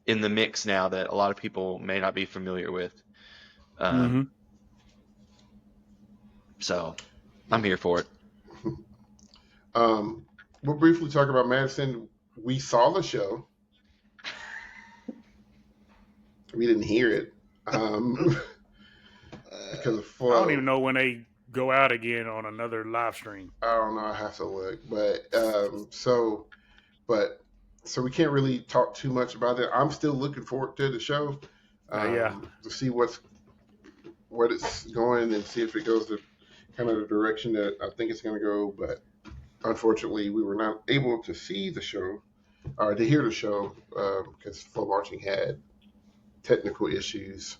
in the mix now that a lot of people may not be familiar with. So, I'm here for it. We'll briefly talk about Madison. We saw the show. We didn't hear it because of flow. I don't even know when they go out again on another live stream. I don't know. I have to look, but so we can't really talk too much about it. I'm still looking forward to the show. To see what it's going and see if it goes to kind of the direction that I think it's going to go. But unfortunately, we were not able to see the show or to hear the show because Flow Marching had technical issues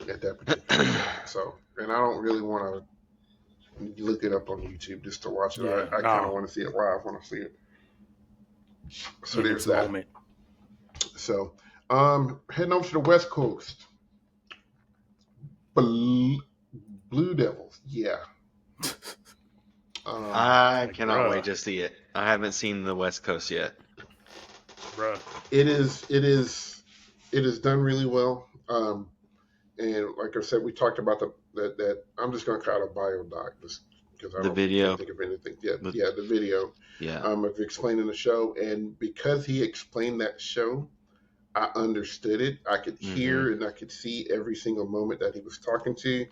at that particular time. So, and I don't really want to look it up on YouTube just to watch it. I kind of want to see it live when I see it. So there's that. Moment. So, heading over to the West Coast. Blue Devils, yeah. I cannot wait to see it. I haven't seen the West Coast yet. Bruh. It is done really well. And like I said, we talked about that I'm just going to call it a bio doc just because I can't think of anything. The video. Yeah. Of explaining the show, and because he explained that show, I understood it. I could hear and I could see every single moment that he was talking to,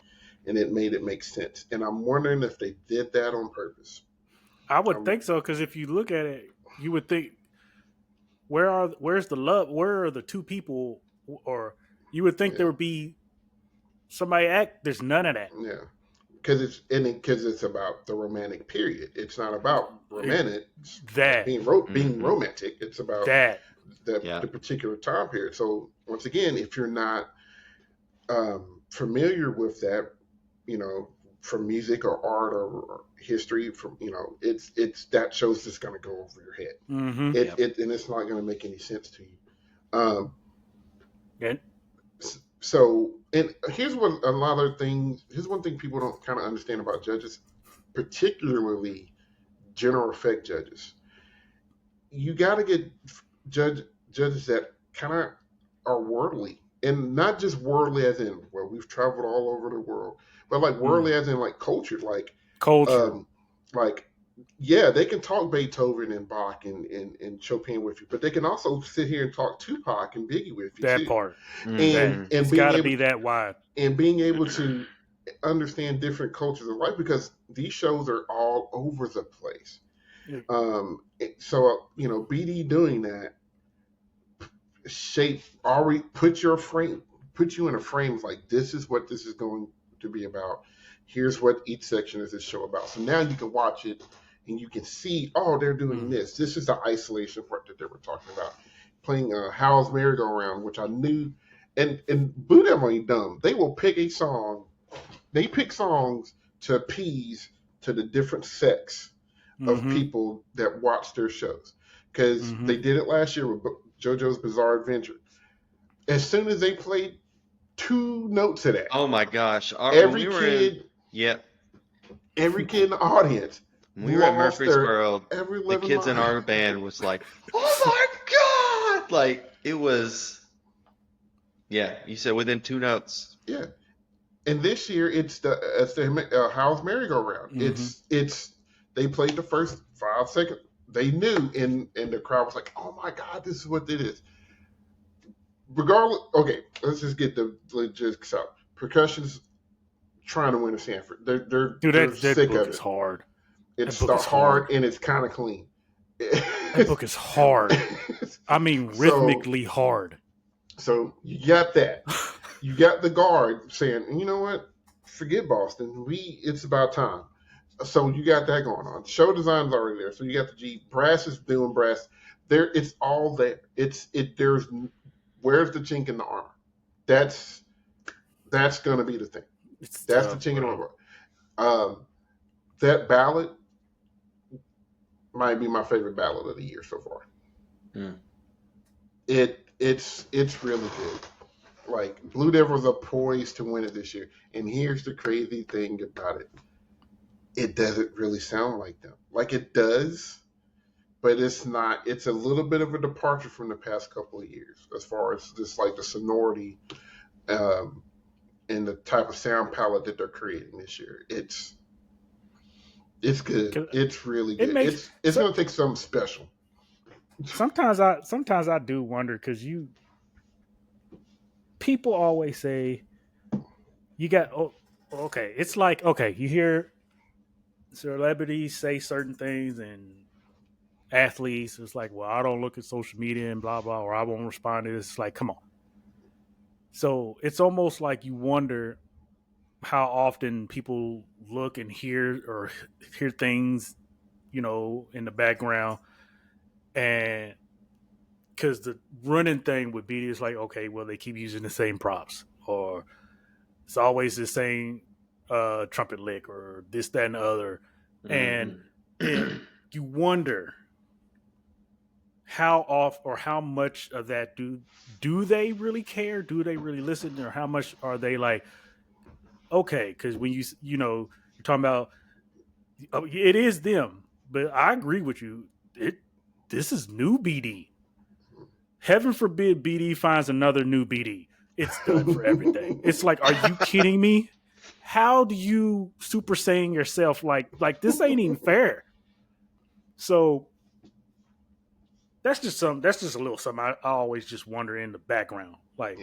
and it made it make sense. And I'm wondering if they did that on purpose. I would think so, because if you look at it, you would think, where's the love? Where are the two people? Or you would think there would be somebody act. There's none of that. Yeah, because it's about the romantic period. It's not about romantic being romantic. It's about that. The particular time period. So once again, if you're not familiar with that, from music or art or history, it's that show's just going to go over your head. And it's not going to make any sense to you. So, and here's one thing people don't kind of understand about judges, particularly general effect judges. You got to get judges that kind of are worldly, and not just worldly as in, well, we've traveled all over the world, but like worldly as in like cultured, like Like, yeah, they can talk Beethoven and Bach and Chopin with you, but they can also sit here and talk Tupac and Biggie with you That too. part. And It's being got to able be that wide. and being able to understand different cultures of life, because these shows are all over the place. So BD doing that shape already put you in a frame of like, this is what this is going to be about. Here's what each section of this show about. So now you can watch it and you can see, oh, they're doing this. This is the isolation part that they were talking about. Playing Howl's Merry-Go-Round, which I knew, and Blue Devil ain't dumb. They will pick a song. They pick songs to appease to the different sects of people that watch their shows, because they did it last year with JoJo's Bizarre Adventure. As soon as they played 2 notes of that, oh my gosh! every kid in the audience, when we were at Murfreesboro, every the kids in our band was like, "Oh my god!" Like it was. Yeah, you said within 2 notes. Yeah, and this year it's the Howl's Merry-Go-Round. It's they played the first 5 seconds. They knew, and the crowd was like, "Oh my god, this is what it is." Regardless, okay, let's just get the logistics out. Percussion's trying to win a Sanford. They're sick of it. Is hard. It's hard and it's kind of clean. That book is hard. I mean, rhythmically hard. So you got that. You got the guard saying, you know what? Forget Boston. It's about time. So you got that going on. Show design's already there. So you got the G. Brass is doing brass. There, it's all there. There's where's the chink in the armor? That's gonna be the thing. That's the chink in the armor. That ballad might be my favorite ballad of the year so far. It's really good. Like, Blue Devils are poised to win it this year. And here's the crazy thing about it. It doesn't really sound like them. Like, it does, but it's not. It's a little bit of a departure from the past couple of years as far as just like the sonority and the type of sound palette that they're creating this year. It's good. It's really good. It's going to take something special. Sometimes I do wonder, because people always say you got okay. It's like, okay, you hear celebrities say certain things and athletes. It's like, well, I don't look at social media and blah blah, or I won't respond to this. It's like, come on. So it's almost like you wonder how often people look and hear things, in the background. And because the running thing would be, is like, okay, well, they keep using the same props, or it's always the same trumpet lick, or this, that, and the other. And you wonder how off or how much of that do they really care? Do they really listen? Or how much are they like, okay, because when you're talking about, it is them, but I agree with you. This is new BD. Heaven forbid BD finds another new BD. It's done for everything. It's like, are you kidding me? How do you Super Saiyan yourself like this ain't even fair? So that's just a little something I always just wonder in the background. Like,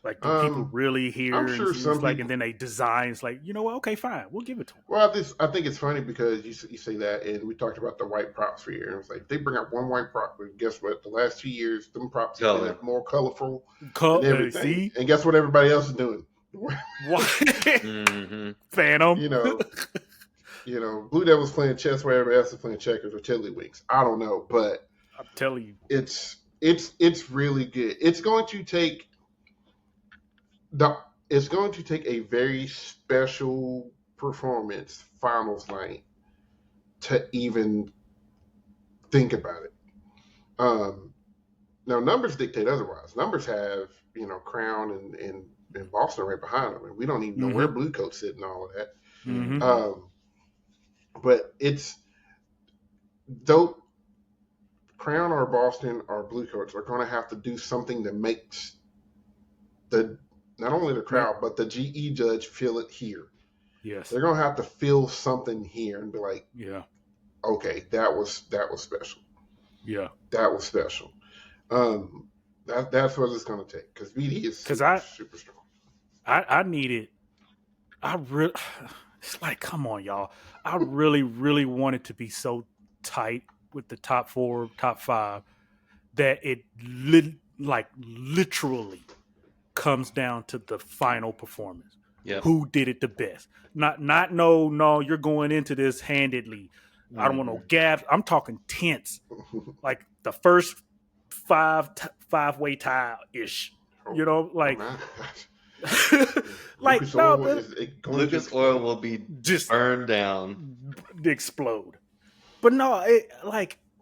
like, do people really hear? I'm sure some people, and then they design. It's like, you know what? Okay, fine, we'll give it to them. Well, I think it's funny because you say that, and we talked about the white props for a year, and it was like they bring out one white prop, but guess what? The last 2 years, them props have been more colorful and everything. See? And guess what? Everybody else is doing. What? Phantom. Blue Devils playing chess where everybody else is playing checkers or tiddlywinks. I don't know, but I'm telling you, it's really good. It's going to take a very special performance finals night to even think about it. Now, numbers dictate otherwise. Numbers have, Crown and Boston right behind them, and we don't even know where Blue Coat's sitting and all of that. But it's dope. Crown or Boston or Blue Coats are going to have to do something that makes not only the crowd, but the GE judge feel it here. Yes. They're gonna have to feel something here and be like, Yeah. okay, that was special. Yeah. That was special. That's what it's gonna take because BD is Because super strong. I needed. I really. It's like, come on, y'all. I really, really wanted to be so tight with the top 4, top 5 that it literally comes down to the final performance. Yep. Who did it the best? Not no, you're going into this handedly. I don't want no gaps. I'm talking tense. Like the first five-way tie ish. You know, like like Lucas no, Oil but is Lucas Oil will be just burned down. explode. But no,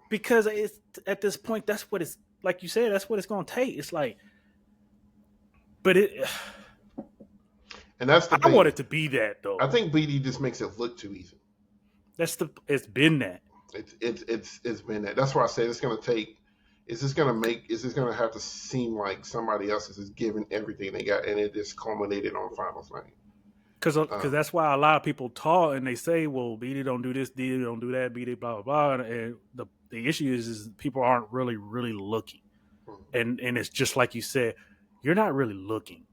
because it's at this point, that's what it's like you said, that's what it's gonna take. It's like, but and that's the I thing. want it to be that though. I think BD just makes it look too easy. It's been that. It's been that. That's why I said it's gonna take. Is this gonna have to seem like somebody else is just giving everything they got, and it just culminated on finals night? Because that's why a lot of people talk and they say, well, BD don't do this, BD don't do that, BD blah blah blah. And the issue is people aren't really looking, and it's just like you said, you're not really looking.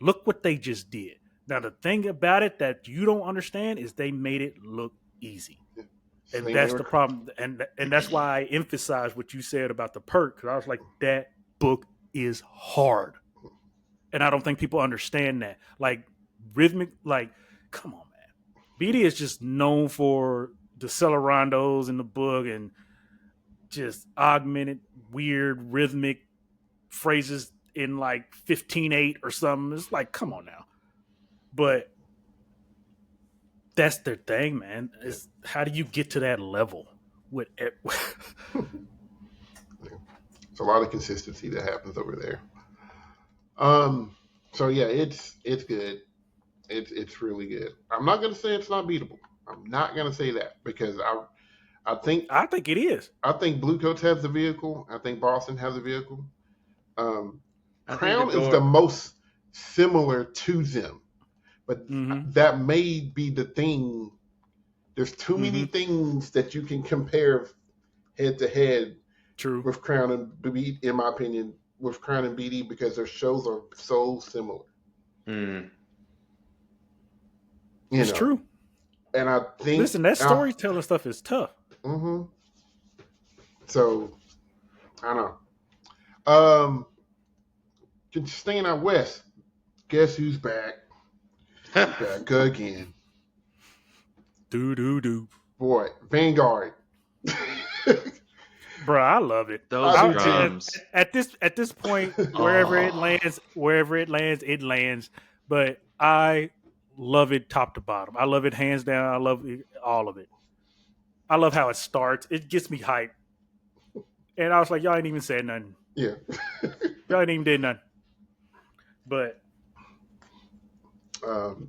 Look what they just did. Now the thing about it that you don't understand is they made it look easy. And that's the problem, and that's why I emphasize what you said about the perk, because I was like, that book is hard, and I don't think people understand that. Like rhythmic, like, come on, man. BD is just known for the accelerandos in the book and just augmented, weird, rhythmic phrases in like 15/8 or something. It's like, come on now, but that's their thing, man. Is how do you get to that level with it? It's a lot of consistency that happens over there. So yeah, it's good. It's really good. I'm not gonna say it's not beatable. I'm not gonna say that because I think it is. I think Bluecoats has the vehicle. I think Boston has a vehicle. Crown is the most similar to them. But that may be the thing. There's too many things that you can compare head to head. True. With Crown and BD, in my opinion, with Crown and BD because their shows are so similar. It's true. And I think listen, that storytelling stuff is tough. So I know. Staying out west, guess who's back? Back again. Do. Boy, Vanguard. Bro, I love it. Those drums. At this point, wherever it lands, it lands. But I love it top to bottom. I love it hands down. I love all of it. I love how it starts. It gets me hyped. And I was like, y'all ain't even said nothing. Yeah. Y'all ain't even did nothing. But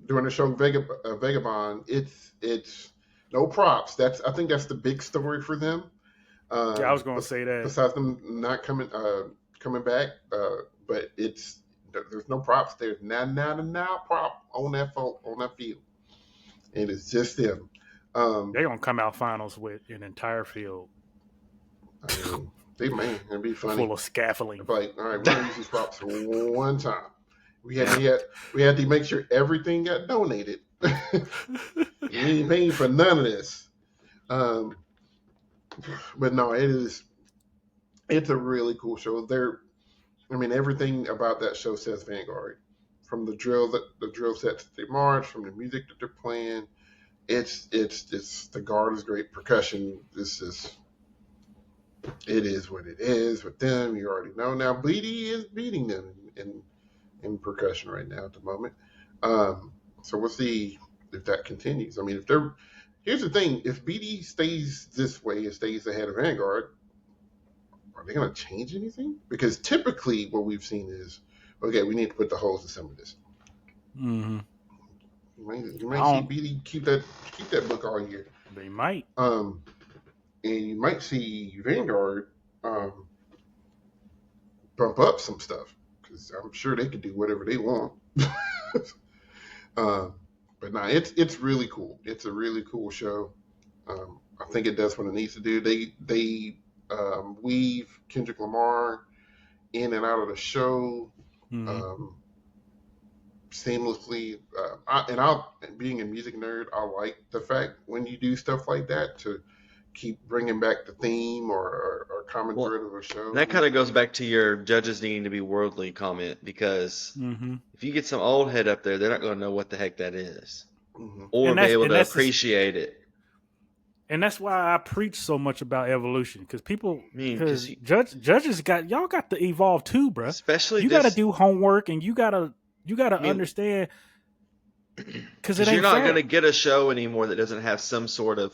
during the show Vagabond, it's no props. I think that's the big story for them. I was going to say that. Besides them not coming back, but there's no props. There's not prop on that field. And it's just them. They're gonna come out finals with an entire field. I mean, it'd be funny. Full of scaffolding. Like, all right, we're gonna use these props for one time. We had to make sure everything got donated. We ain't paying for none of this. But no, it's a really cool show. Everything about that show says Vanguard. From the drill sets that they march, from the music that they're playing, it's the guard is great. Percussion it is what it is with them. You already know. Now BD is beating them in percussion right now at the moment. So we'll see if that continues. I mean, here's the thing: if BD stays this way and stays ahead of Vanguard, are they going to change anything? Because typically, what we've seen is, okay, we need to put the holes in some of this. Mm-hmm. You might see BD keep that book all year. They might. And you might see Vanguard bump up some stuff because I'm sure they could do whatever they want. But but no, it's really cool. It's a really cool show. I think it does what it needs to do. They weave Kendrick Lamar in and out of the show um, seamlessly. Being a music nerd, I like the fact when you do stuff like that to keep bringing back the theme or common thread of a show. That kind of goes back to your judges needing to be worldly comment, because if you get some old head up there, they're not going to know what the heck that is, or be able to appreciate it. And that's why I preach so much about evolution, because judges y'all got to evolve too, bro. Especially you got to do homework, and you got to understand, because you're not going to get a show anymore that doesn't have some sort of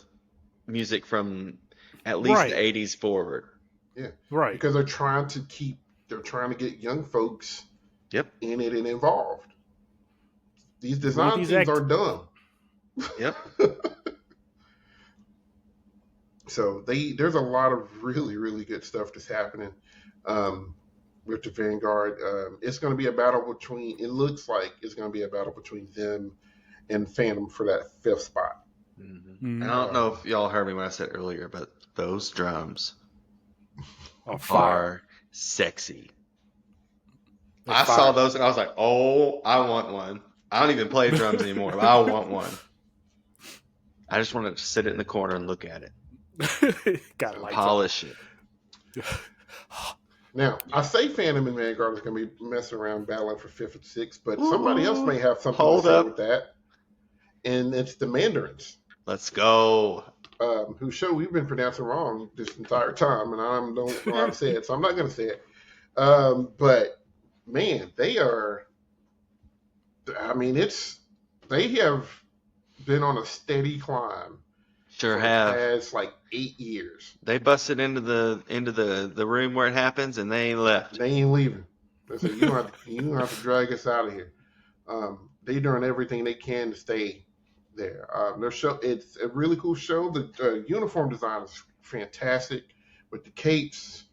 music from at least the 80s forward. Yeah, right. Because they're trying to get young folks in it and involved. These design teams are dumb. Yep. So there's a lot of really, really good stuff that's happening with the Vanguard. It's going to be a battle between. It looks like it's going to be a battle between them and Phantom for that 5th spot. I don't know if y'all heard me when I said earlier, but those drums are sexy. I saw those and I was like, "Oh, I want one." I don't even play drums anymore, but I want one. I just wanted to sit it in the corner and look at it. Polish it. Now, I say Phantom and Vanguard is going to be messing around battling for 5th and 6th, but somebody else may have something to say with that. And it's the Mandarins. Let's go. Whose show we've been pronouncing wrong this entire time, and I don't know how to say it, so I'm not going to say it. But, man, they are... I mean, they have been on a steady climb. Sure have. The past, 8 years. They busted into the room where it happens, and they ain't left. They ain't leaving. They said, you don't have to drag us out of here. They're doing everything they can to stay there. Their show, it's a really cool show. The uniform design is fantastic with the capes.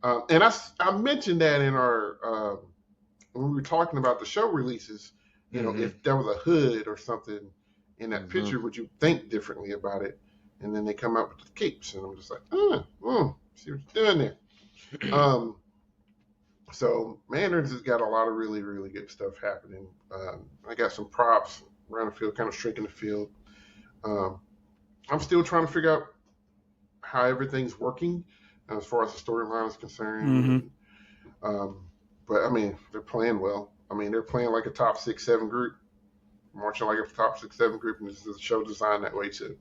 And I mentioned that in our when we were talking about the show releases. You know, if there was a hood or something in that picture, would you think differently about it? And then they come out with the capes, and I'm just like, see what you're doing there. So Mandarins has got a lot of really, really good stuff happening. I got some props around the field, kind of shrinking the field. I'm still trying to figure out how everything's working as far as the storyline is concerned. But I mean, they're playing well. I mean, they're playing like a top 6-7 group, marching like a top 6-7 group, and this is a show designed that way too.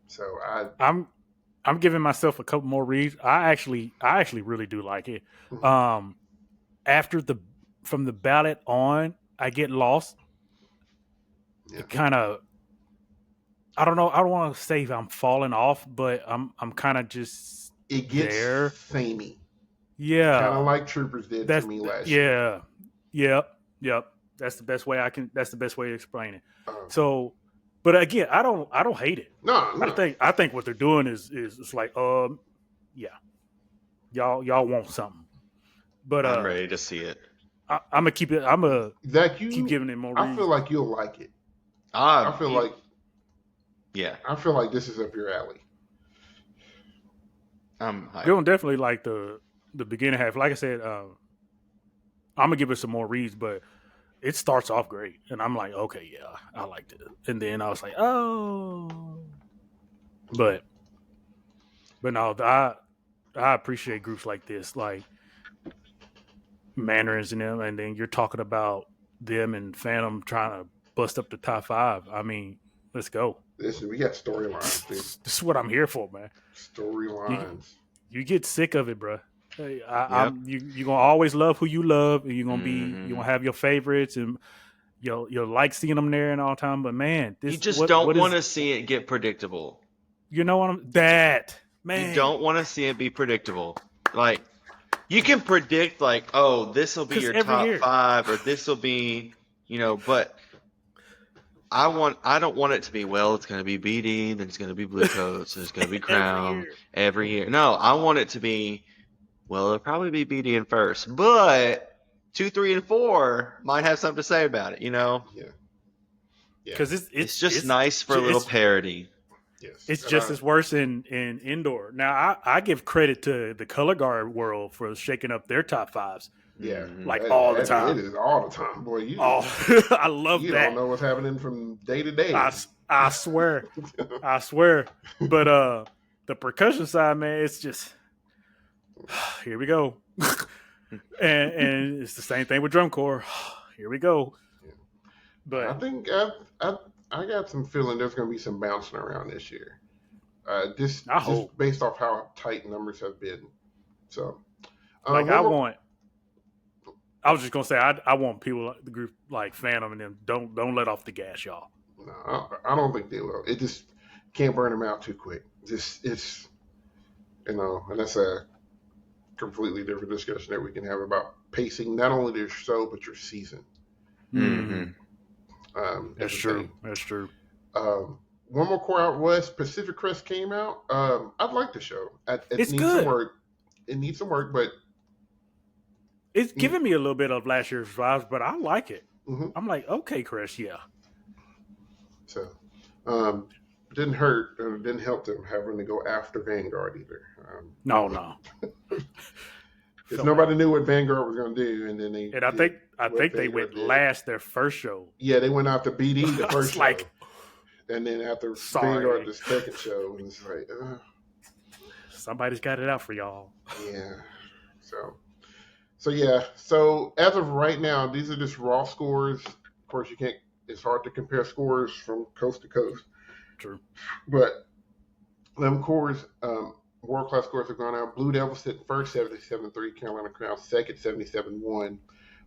So I'm giving myself a couple more reads. I actually really do like it. From the ballot on, I get lost. It kind of, I don't know. I don't want to say I'm falling off, but I'm kind of just it gets there. Samey. Yeah, kind of like Troopers did to me last year. Yep. That's the best way to explain it. So, but again, I don't hate it. No. I think what they're doing is it's like, y'all want something. But I'm ready to see it. I'm gonna keep it. Keep giving it more. I feel like you'll like it. I feel like this is up your alley. You'll definitely like the beginning half. Like I said, I'm gonna give it some more reads, but it starts off great, and I'm like, okay, yeah, I liked it. And then I was like, oh, but no, I appreciate groups like this, like Mandarins and them, and then you're talking about them and Phantom trying to bust up the top 5. I mean, let's go. Listen, we got storylines, dude. This is what I'm here for, man. Storylines. You get sick of it, bro. You're gonna always love who you love, and you're gonna you're gonna have your favorites, and you'll like seeing them there and all the time. But man, you just don't want to see it get predictable. You know what man. You don't want to see it be predictable. Like you can predict, like, oh, this will be your top 5, or this will be, but I don't want it to be, well, it's going to be BD, then it's going to be Blue Coats, and it's going to be Crown every year. No, I want it to be, well, it'll probably be BD in first, but 2, 3, and 4 might have something to say about it, Yeah. Yeah. because It's just nice for a little parody. Yes. It's And just as worse in indoor. Now, I give credit to the color guard world for shaking up their top fives yeah, like all the it time. is all the time, boy. Oh, I love you that. don't know what's happening from day to day. I swear, I swear. But the percussion side, man, it's just here we go, and it's the same thing with drum corps. Here we go. Yeah. But I think I got some feeling there's going to be some bouncing around this year. Just based off how tight numbers have been. So, like I was just gonna say I want people the group like Phantom and them don't let off the gas, y'all. No, I don't think they will. It just can't burn them out too quick. It's and that's a completely different discussion that we can have about pacing not only their show but your season. That's true. That's true. One more core out west, Pacific Crest came out. I'd like the show. It's good. Some work. It needs some work, but it's giving me a little bit of last year's vibes. But I like it. Mm-hmm. I'm like, okay, Crest, yeah. So, it didn't hurt. It didn't help them having to go after Vanguard either. No. Because nobody knew what Vanguard was going to do, and then I think they went last their first show. Yeah, they went after BD the first show. And then after Vanguard the second show, and it's like, somebody's got it out for y'all. Yeah. So yeah. So as of right now, these are just raw scores. Of course, you can't. It's hard to compare scores from coast to coast. True. But them cores, world class scores are going out. Blue Devils sit first, 77-3. Carolina Crown second, 77-1.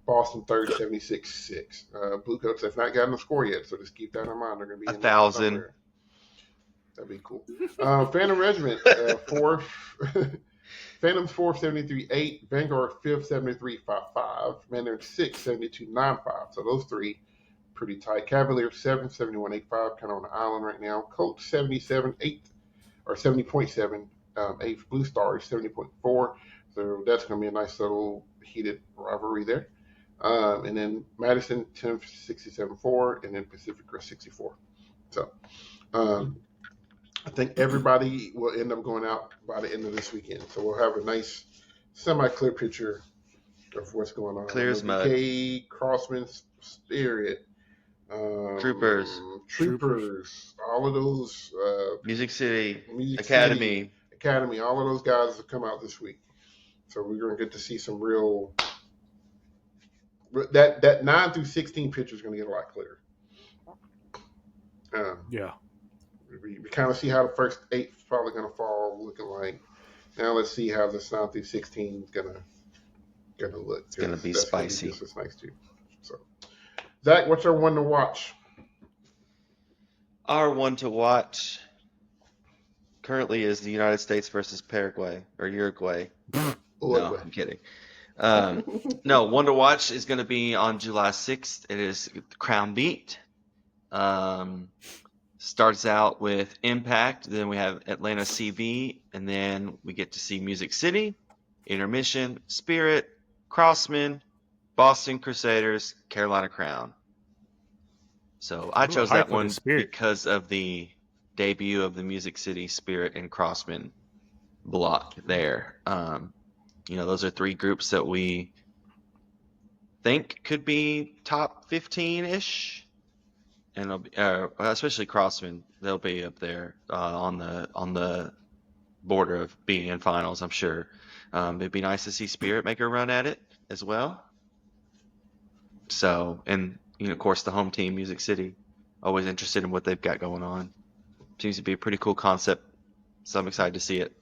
Boston third, 76-6. Bluecoats have not gotten a score yet, so just keep that in mind. They're going to be 1,000. That'd be cool. Phantom Regiment fourth. Phantom's fourth, 73-8. Vanguard fifth, 73-5. Mandarin sixth, 72-9-5. So those three pretty tight. Cavaliers seventh, 71-8-5. Kind of on the island right now. Colts 77-8 or 70.7. Eighth. Blue Stars 70.4. So that's going to be a nice little heated rivalry there. And then Madison 10th, 67-4, and then Pacific Crest 64. So I think everybody will end up going out by the end of this weekend. So we'll have a nice semi-clear picture of what's going on. Clear as mud. Crossman, Spirit, Troopers, all of those. Music City, Academy, all of those guys have come out this week. So we're going to get to see some real. That 9 through 16 picture is going to get a lot clearer. Yeah. We kind of see how the first 8 is probably going to fall looking like. Now let's see how this 9 through 16 is going to look. It's going to be spicy. It's nice too. So, Zach, what's our one to watch? Our one to watch currently is the United States versus Paraguay or Uruguay. No, I'm kidding. No, one to watch is going to be on July 6th. It is Crown Beat. Starts out with Impact, then we have Atlanta CV, and then we get to see Music City, Intermission, Spirit, Crossman, Boston Crusaders, Carolina Crown. So I chose that one because of the debut of the Music City, Spirit, and Crossman block there. Those are 3 groups that we think could be top 15-ish. And especially Crossman, they'll be up there on the border of being in finals, I'm sure. It'd be nice to see Spirit make a run at it as well. So, and of course, the home team, Music City, always interested in what they've got going on. Seems to be a pretty cool concept, so I'm excited to see it,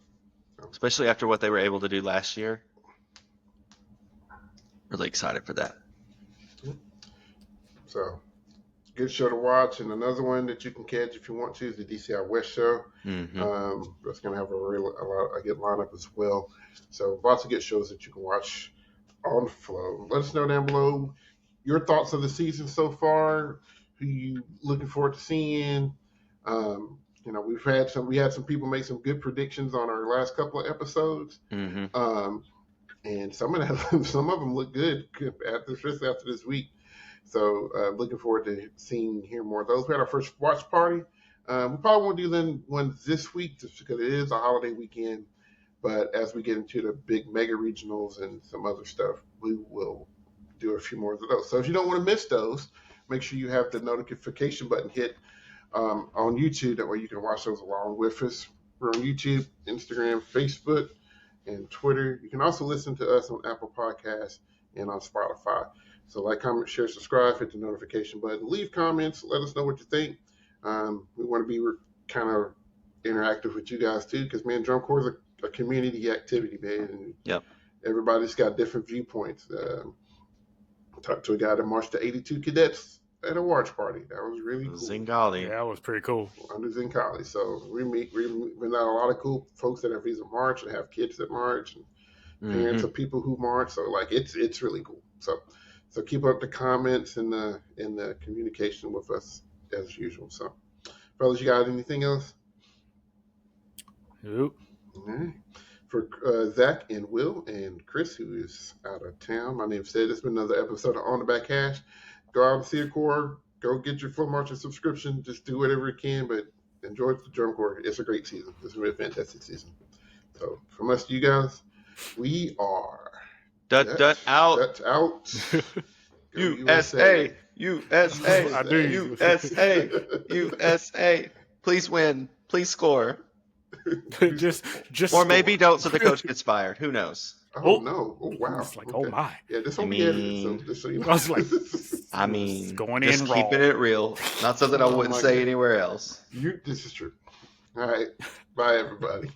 especially after what they were able to do last year. Really excited for that. So. Good show to watch, and another one that you can catch if you want to is the DCI West show. Mm-hmm. That's going to have a good lineup as well. So lots of good shows that you can watch on the flow. Let us know down below your thoughts of the season so far. Who you looking forward to seeing? We had some people make some good predictions on our last couple of episodes, mm-hmm. And some of them look good especially after this week. So looking forward to hearing more of those. We had our first watch party. We probably won't do one this week just because it is a holiday weekend. But as we get into the big mega regionals and some other stuff, we will do a few more of those. So if you don't want to miss those, make sure you have the notification button hit on YouTube. That way you can watch those along with us. We're on YouTube, Instagram, Facebook, and Twitter. You can also listen to us on Apple Podcasts and on Spotify. So like, comment, share, subscribe, hit the notification button. Leave comments. Let us know what you think. We want to be kind of interactive with you guys too, because, man, drum corps is a community activity, man. And Yep. Everybody's got different viewpoints. Talked to a guy that marched to 82 cadets at a watch party. That was really cool. Zingali. Yeah, that was pretty cool. Under Zincali. So we met a lot of cool folks that have either march and have kids that march and parents of people who march. So like it's really cool. So keep up the comments and the communication with us as usual. So fellas, you got anything else? Nope. All right. For Zach and Will and Chris, who is out of town, my name's Sid. It's been another episode of On the Back Hash. Go out and see a corps. Go get your Flow Marching subscription. Just do whatever you can, but enjoy the drum corps. It's a great season. It's been a fantastic season. So from us to you guys, we are Dut out. Dut out. Go USA. USA. I do. USA. USA. Please win. Please score. just Or maybe don't, so the coach gets fired. Who knows? Oh, no. Oh, wow. It's like, oh my. Yeah, this one we edited, so just so you know. I was like, I mean, going just in raw. keeping it real. Not something I wouldn't say anywhere else. This is true. All right. Bye, everybody.